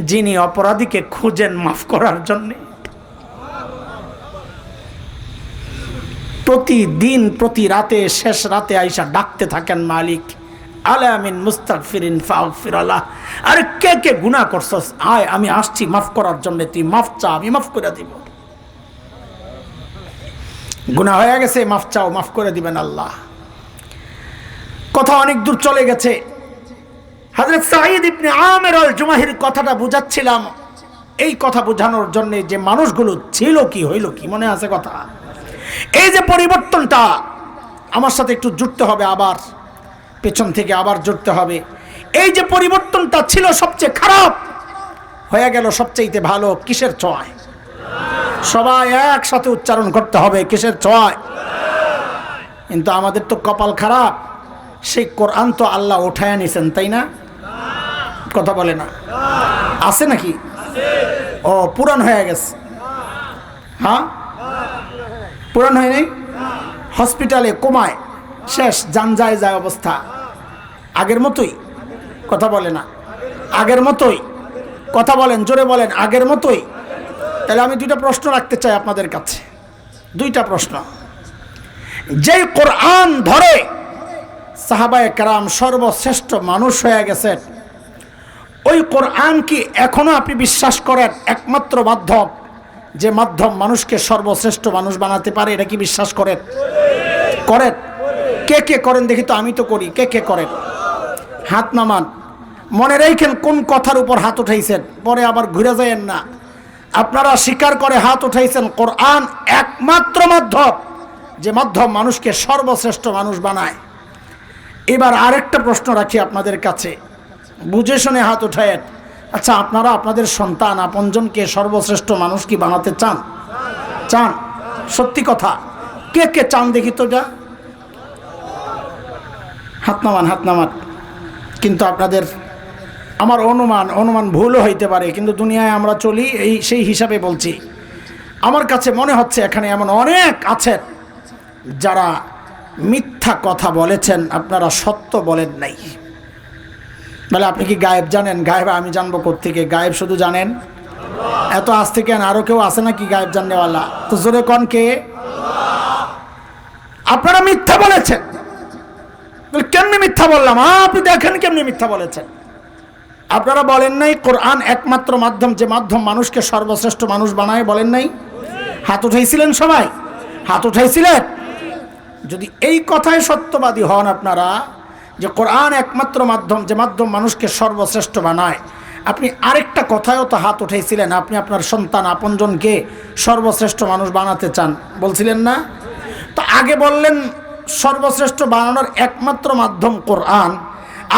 যিনি অপরাধীকে খুঁজেন মাফ করার জন্যে। প্রতিদিন প্রতি রাতে শেষ রাতে আইসা ডাকতে থাকেন, মালিক আলামিন মুস্তাগফিরিন ফাগফিরাল্লাহ। আরে কে কে গুনাহ করছস, আয় আমি আসছি মাফ করার জন্য, তুই মাফ চা, আমি মাফ করে দিব। গুনাহ হয়ে গেছে, মাফ চাও, মাফ করে দিবেন আল্লাহ। কথা অনেক দূর চলে গেছে। হযরত সাঈদ ইবনে আমির আল জুমাহির কথাটা বুঝাচ্ছিলাম, এই কথা বোঝানোর জন্য যে মানুষগুলো ছিল কি হইল কি, মনে আছে কথা? এই যে পরিবর্তনটা আমার সাথে একটু জুড়তে হবে, আবার পেছন থেকে আবার জুড়তে হবে। এই যে পরিবর্তনটা ছিল সবচেয়ে খারাপ, হয়ে গেল সবচেয়ে ভালো। কিসের ছোঁয়ায়? সবাই একসাথে উচ্চারণ করতে হবে, কিসের ছোঁয়ায়? কিন্তু আমাদের তো কপাল খারাপ, সেই কোরআন তো আল্লাহ উঠায় নিছেন, তাই না? কথা বলে না, আছে নাকি? ও পুরান হয়ে গেছে। হ্যাঁ, পুরান হয় নাই। হসপিটালে কোমায়, শেষ, জান যায় যায় অবস্থা। আগের মতোই, কথা বলে না, আগের মতোই। কথা বলেন, জোরে বলেন, আগের মতোই। তাহলে আমি দুইটা প্রশ্ন রাখতে চাই আপনাদের কাছে, দুইটা প্রশ্ন। যেই কোরআন ধরে সাহাবায়ে কেরাম সর্বশ্রেষ্ঠ মানুষ হয়ে গেছেন, ওই কোরআন কি এখনো আপনি বিশ্বাস করেন একমাত্র মাধ্যম, যে মাধ্যম মানুষকে সর্বশ্রেষ্ঠ মানুষ বানাতে পারে? এটা কি বিশ্বাস করেন? করেন? কে কে করেন দেখি তো? আমি তো করি। কে কে করেন? হাত নামান। মনে রেখেন কোন কথার উপর হাত উঠাইছেন, পরে আবার ঘুরে যায়েন না। আপনারা স্বীকার করে হাত উঠাইছেন, কোরআন একমাত্র মাধ্যম, যে মাধ্যম মানুষকে সর্বশ্রেষ্ঠ মানুষ বানায়। এবার আরেকটা প্রশ্ন রাখি আপনাদের কাছে, বুঝে শুনে হাত উঠায়েন। আচ্ছা, আপনারা আপনাদের সন্তান আপনজনকে সর্বশ্রেষ্ঠ মানুষ কি বানাতে চান? চান? সত্যি কথা, কে কে চান দেখি তো? যা হাত নামান, হাত নামান। কিন্তু আপনাদের, আমার অনুমান ভুলও হইতে পারে, কিন্তু দুনিয়ায় আমরা চলি সেই হিসাবে বলছি। আমার কাছে মনে হচ্ছে এখানে এমন অনেক আছেন যারা মিথ্যা কথা বলেছেন, আপনারা সত্য বলেন নাই। বলে আপনি কি গায়েব জানেন? গায়েব আমি জানবো কোত্থেকে? গায়েব শুধু জানেন এত আজ থেকে, আরো কেউ আছে নাকি গায়েব জাননেওয়ালা? তো জোরে কন কে? আপনারা মিথ্যা বলেছেন। কেমনি মিথ্যা বললাম? আপনি দেখেন কেমনি মিথ্যা বলেছেন। আপনারা বলেন নাই কোরআন একমাত্র মাধ্যম, যে মাধ্যম মানুষকে সর্বশ্রেষ্ঠ মানুষ বানায়? বলেন নাই? হাত উঠাইছিলেন সবাই? হাত উঠাইছিলেন? যদি এই কথায় সত্যবাদী হন আপনারা, যে কোরআন একমাত্র মাধ্যম, যে মাধ্যম মানুষকে সর্বশ্রেষ্ঠ বানায়। আপনি আরেকটা কথায়ও তো হাত উঠাইছিলেন, আপনি আপনার সন্তান আপনজনকে সর্বশ্রেষ্ঠ মানুষ বানাতে চান, বলছিলেন না? তো আগে বললেন সর্বশ্রেষ্ঠ বানানোর একমাত্র মাধ্যম কোরআন,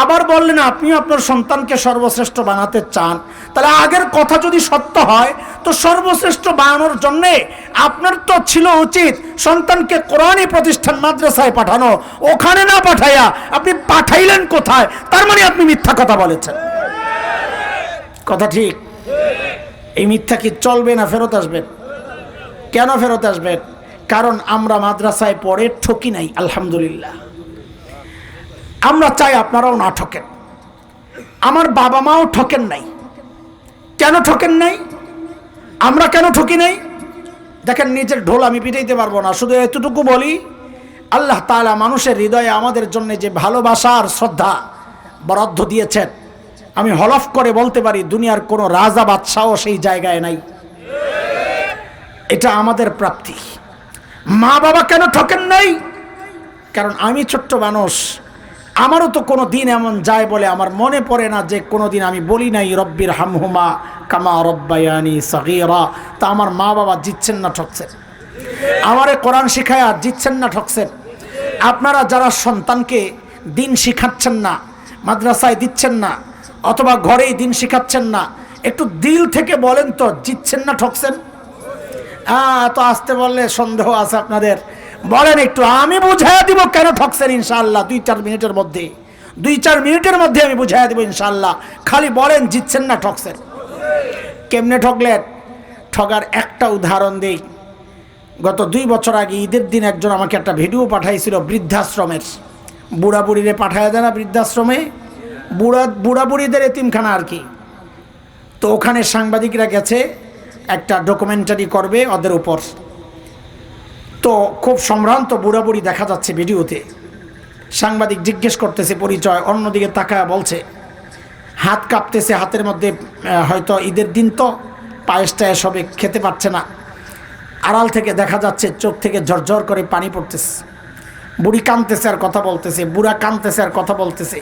আবার বললেন আপনিও আপনার সন্তানকে সর্বশ্রেষ্ঠ বানাতে চান। তাহলে আগের কথা যদি সত্য হয়, তো সর্বশ্রেষ্ঠ বানানোর জন্যে আপনার তো ছিল উচিত সন্তানকে কোরআনী প্রতিষ্ঠান মাদ্রাসায় পাঠানো। ওখানে না পাঠাইয়া আপনি পাঠাইলেন কোথায়? তার মানে আপনি মিথ্যা কথা বলেছেন। কথা ঠিক? এই মিথ্যা কি চলবে না ফেরত আসবেন? কেন ফেরত আসবেন? কারণ আমরা মাদ্রাসায় পড়ে ঠকি নাই, আলহামদুলিল্লাহ। আমরা চাই আপনারাও না ঠকেন। আমার বাবা মাও ঠকেন নাই। কেন ঠকেন নাই? আমরা কেন ঠকি নাই? দেখেন, নিজের ঢোল আমি পিটাইতে পারবো না, শুধু এতটুকু বলি, আল্লাহ তাআলা মানুষের হৃদয়ে আমাদের জন্য যে ভালোবাসা আর শ্রদ্ধা বরাদ্দ দিয়েছেন, আমি হলফ করে বলতে পারি দুনিয়ার কোনো রাজা বাদশাও সেই জায়গায় নাই। এটা আমাদের প্রাপ্তি। মা বাবা কেন ঠকেন নাই? কারণ আমি ছোট্ট মানুষ, আমারও তো কোনো দিন এমন যায় বলে আমার মনে পড়ে না যে কোনো দিন আমি বলি নাই রব্বির হামহুমা কামা রব্বায়ানি সগীরা। তা আমার মা বাবা জিতছেন না ঠকছেন? আমারে কোরআন শিখায়া জিতছেন না ঠকছেন? আপনারা যারা সন্তানকে দিন শিখাচ্ছেন না, মাদ্রাসায় দিচ্ছেন না, অথবা ঘরেই দিন শিখাচ্ছেন না, একটু দিল থেকে বলেন তো জিতছেন না ঠকছেন? তো আসতে বললে সন্দেহ আছে আপনাদের। বলেন একটু, আমি বুঝাইয়া দিব কেন ঠকছেন ইনশাআল্লাহ। 2-4 মিনিটের মধ্যে, 2-4 মিনিটের মধ্যে আমি বুঝাইয়া দিব ইনশাআল্লাহ। খালি বলেন জিতছেন না ঠকছেন। কেমনে ঠকলেন? ঠগার একটা উদাহরণ দেই। গত 2 বছর আগে ঈদের দিন একজন আমাকে একটা ভিডিও পাঠাইছিল বৃদ্ধাশ্রমের। বুড়া বুড়িরে পাঠায় দেয় না বৃদ্ধাশ্রমে, বুড়া বুড়িদের এতিমখানা আর কি। তো ওখানে সাংবাদিকরা গেছে, একটা ডকুমেন্টারি করবে ওদের উপর। তো খুব সম্ভ্রান্ত বুড়া বুড়ি দেখা যাচ্ছে ভিডিওতে। সাংবাদিক জিজ্ঞেস করতেছে পরিচয়, অন্যদিকে তাকায় বলছে, হাত কাঁপতেছে, হাতের মধ্যে হয়তো ঈদের দিন তো পায়েস টায়েস হবে, খেতে পারছে না। আড়াল থেকে দেখা যাচ্ছে চোখ থেকে ঝরঝর করে পানি পড়তেছে। বুড়ি কাঁদতেছে আর কথা বলতেছে, বুড়া কাঁদতেছে আর কথা বলতেছে।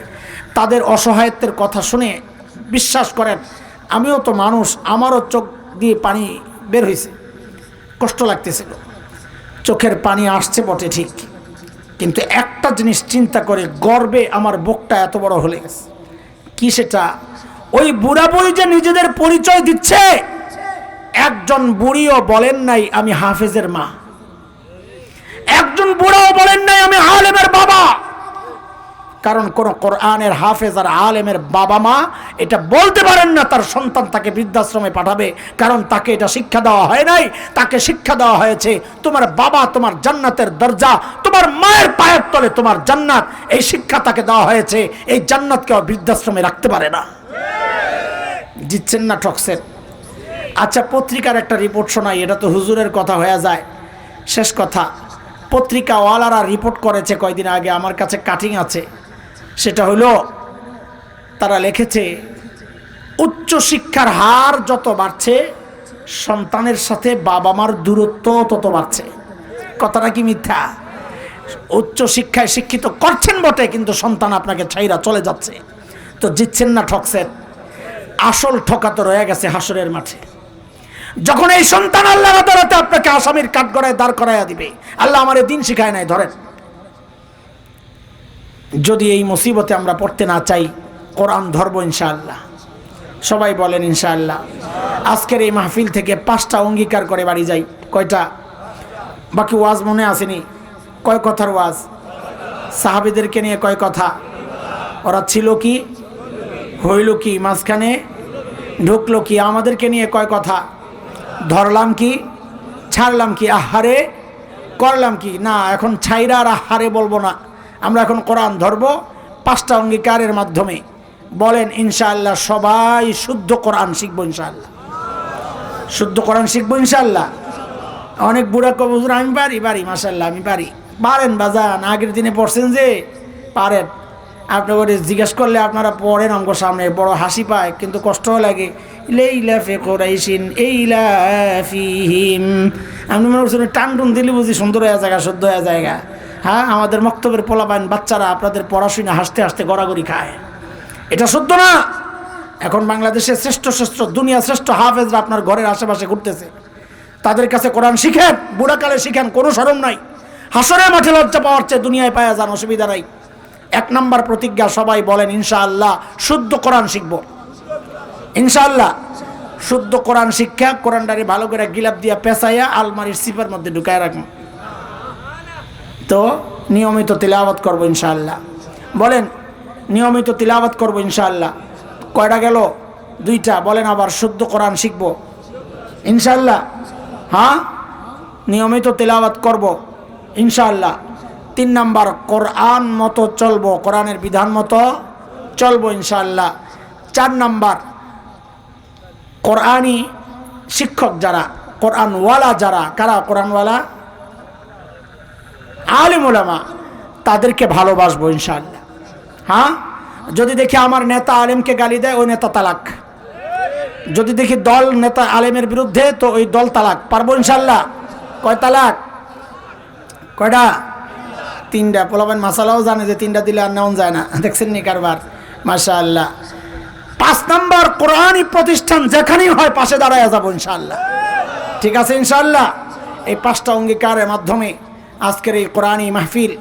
তাদের অসহায়ত্বের কথা শুনে বিশ্বাস করেন, আমিও তো মানুষ, আমারও চোখ দিয়ে পানি বের হয়েছে, কষ্ট লাগতেছিল। চোখের পানি আসছে বটে ঠিক, কিন্তু একটা জিনিস চিন্তা করে গর্বে আমার বুকটা এত বড় হয়ে গেছে। কি সেটা? ওই বুড়া বুড়ি যে নিজেদের পরিচয় দিচ্ছে, একজন বুড়িও বলেন নাই আমি হাফেজের মা, একজন বুড়াও বলেন নাই আমি আলেমের বাবা। কারণ কোন কোরআনের হাফেজ আর আলেমের বাবা মা এটা বলতে পারেন না তার সন্তান তাকে বৃদ্ধাশ্রমে পাঠাবে, কারণ তাকে এটা শিক্ষা দেওয়া হয় নাই। তাকে শিক্ষা দেওয়া হয়েছে তোমার বাবা তোমার জান্নাতের দরজা, তোমার মায়ের পায়ের তলে তোমার জান্নাত। এই শিক্ষা তাকে দেওয়া হয়েছে, এই জান্নাতকে বৃদ্ধাশ্রমে রাখতে পারে না। জিতছেন না ঠকছেন? আচ্ছা, পত্রিকার একটা রিপোর্ট শোনাই, এটা তো হুজুরের কথা হয়ে যায়। শেষ কথা, পত্রিকাওয়ালারা রিপোর্ট করেছে কয়দিন আগে, আমার কাছে কাটিং আছে। সেটা হলো, তারা লিখেছে উচ্চ শিক্ষার হার যত বাড়ছে, সন্তানের সাথে বাবা মার দূরত্ব তত বাড়ছে। কথাটা কি মিথ্যা? উচ্চ শিক্ষায় শিক্ষিত করছেন বটে, কিন্তু সন্তান আপনাকে ছাইরা চলে যাচ্ছে। তো জিতছেন না ঠকছেন? আসল ঠকা তো রয়ে গেছে হাসরের মাঠে, যখন এই সন্তান আল্লাহর আদালতে আপনাকে আসামির কাঠগড়ায় দাঁড় করাইয়া দিবে। আল্লাহ আমারে দিন শিখায় নাই, ধরেন। যদি এই মুসিবতে আমরা পড়তে না চাই, কোরআন ধরবো ইনশাআল্লাহ। সবাই বলেন ইনশাআল্লাহ। আজকের এই মাহফিল থেকে 5টা অঙ্গীকার করে বাড়ি যাই। কয়টা? বাকি ওয়াজ মনে আসেনি? কয় কথার ওয়াজ? সাহাবীদেরকে নিয়ে কয় কথা? ওরা ছিল কি, হইল কি, মাঝখানে ঢুকলো কি? আমাদেরকে নিয়ে কয় কথা? ধরলাম কি, ছাড়লাম কি, আহারে করলাম কি? না, এখন ছাইরা আর আহারে বলবো না, আমরা এখন কোরআন ধরবো 5টা অঙ্গীকারের মাধ্যমে। বলেন ইনশাআল্লাহ সবাই শুদ্ধ কোরআন শিখবো ইনশাআল্লাহ, শুদ্ধ কোরআন শিখবো ইনশাআল্লাহ। অনেক বুড়া কবি হুজুর আমি পারি, মাশাআল্লাহ আমি পারি। পারেন বাজান, আগের দিনে পড়ছেন যে পারেন। আপনার জিজ্ঞেস করলে আপনারা পড়েন অঙ্গ সামনে, বড় হাসি পায়, কিন্তু কষ্টও লাগে। লাইলাফি কুরাইশিন ইলাফিহিম, আপনি মনে করছেন টান টুন দিলে বুঝি সুন্দর হয়ে জায়গা, শুদ্ধ হয়ে জায়গা। হ্যাঁ, আমাদের মক্তবের পোলাপাইন বাচ্চারা আপনাদের পড়াশোনা হাসতে হাসতে গড়াগড়ি খায়, এটা সত্য না? এখন বাংলাদেশের শ্রেষ্ঠ শ্রেষ্ঠ দুনিয়া শ্রেষ্ঠ হাফেজরা আপনার ঘরের আশেপাশে ঘুরতেছে, তাদের কাছে কোরআন শিখেন, বুড়াকালে শিখেন, কোনো শরম নাই। হাসরের মাঠে লজ্জা পাওয়ার চেয়ে দুনিয়ায় পাওয়া যান, অসুবিধা নাই। 1 নম্বর প্রতিজ্ঞা, সবাই বলেন ইনশাআল্লাহ শুদ্ধ কোরআন শিখব। ইনশাআল্লাহ শুদ্ধ কোরআন শিক্ষা, কোরআনটারে ভালো করে গিলাপ দিয়া পেঁচাইয়া আলমারির সিপার মধ্যে ঢুকায় রাখবো, তো নিয়মিত তিলাওয়াত করবো ইনশাআল্লাহ। বলেন নিয়মিত তিলাওয়াত করবো ইনশাআল্লাহ। কয়টা গেল? 2টা। বলেন আবার শুদ্ধ কোরআন শিখব ইনশাআল্লাহ। হ্যাঁ, নিয়মিত তিলাওয়াত করব ইনশাআল্লাহ। 3 নাম্বার, কোরআন মতো চলবো, কোরআনের বিধান মতো চলবো ইনশাআল্লাহ। 4 নাম্বার, কোরআনি শিক্ষক যারা, কোরআনওয়ালা যারা, কারা কোরআনওয়ালা? আলিম উলামা, তাদেরকে ভালোবাসবো ইনশাআল্লাহ। হ্যাঁ, যদি দেখি আমার নেতা আলেমকে গালি দেয়, ওই নেতা তালাক। যদি দেখি দল নেতা আলেমের বিরুদ্ধে, তো ওই দল তালাক। পারবো ইনশাআল্লাহ? কয় তালাক? কয়টা? 3টা। পোলাবেন মাসালাও জানে যে 3টা দিলে আর নেওয়া যায় না, দেখছেন নি কারবার, মাশাআল্লাহ। 5 নাম্বার, কোরআনি প্রতিষ্ঠান যেখানেই হয় পাশে দাঁড়ায় যাবো ইনশাআল্লাহ। ঠিক আছে ইনশাআল্লাহ। এই 5টা অঙ্গীকারের মাধ্যমে আজকের এই কোরআনি মাহফিল,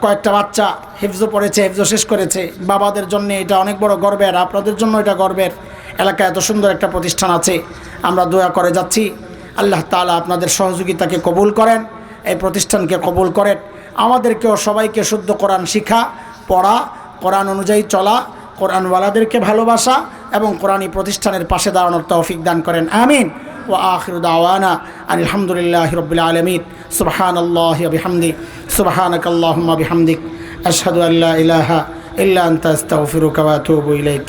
কয়েকটা বাচ্চা হিফজ পড়েছে, হিফজ শেষ করেছে, বাবাদের জন্য এটা অনেক বড় গর্বের, আপনাদের জন্য এটা গর্বের। এলাকায় এত সুন্দর একটা প্রতিষ্ঠান আছে, আমরা দোয়া করে যাচ্ছি আল্লাহ তাআলা আপনাদের সহযোগিতাকে কবুল করেন, এই প্রতিষ্ঠানকে কবুল করেন। আমাদেরকেও সবাইকে শুদ্ধ কোরআন শিখা, পড়া, কোরআন অনুযায়ী চলা, কোরআনওয়ালাদেরকে ভালোবাসা এবং কোরআনী প্রতিষ্ঠানের পাশে দাঁড়ানোর তৌফিক দান করেন, আমিন। ওয়া আখিরু দাওয়ানা আলহামদুলিল্লাহি রাব্বিল আলামিন। সুবহানাল্লাহি ওয়া বিহামদিহি, সুবহানাকাল্লাহুম্মা বিহামদিক, আশহাদু আল লা ইলাহা ইল্লা আনতা আস্তাগফিরুকা ওয়া আতুবু ইলাইক।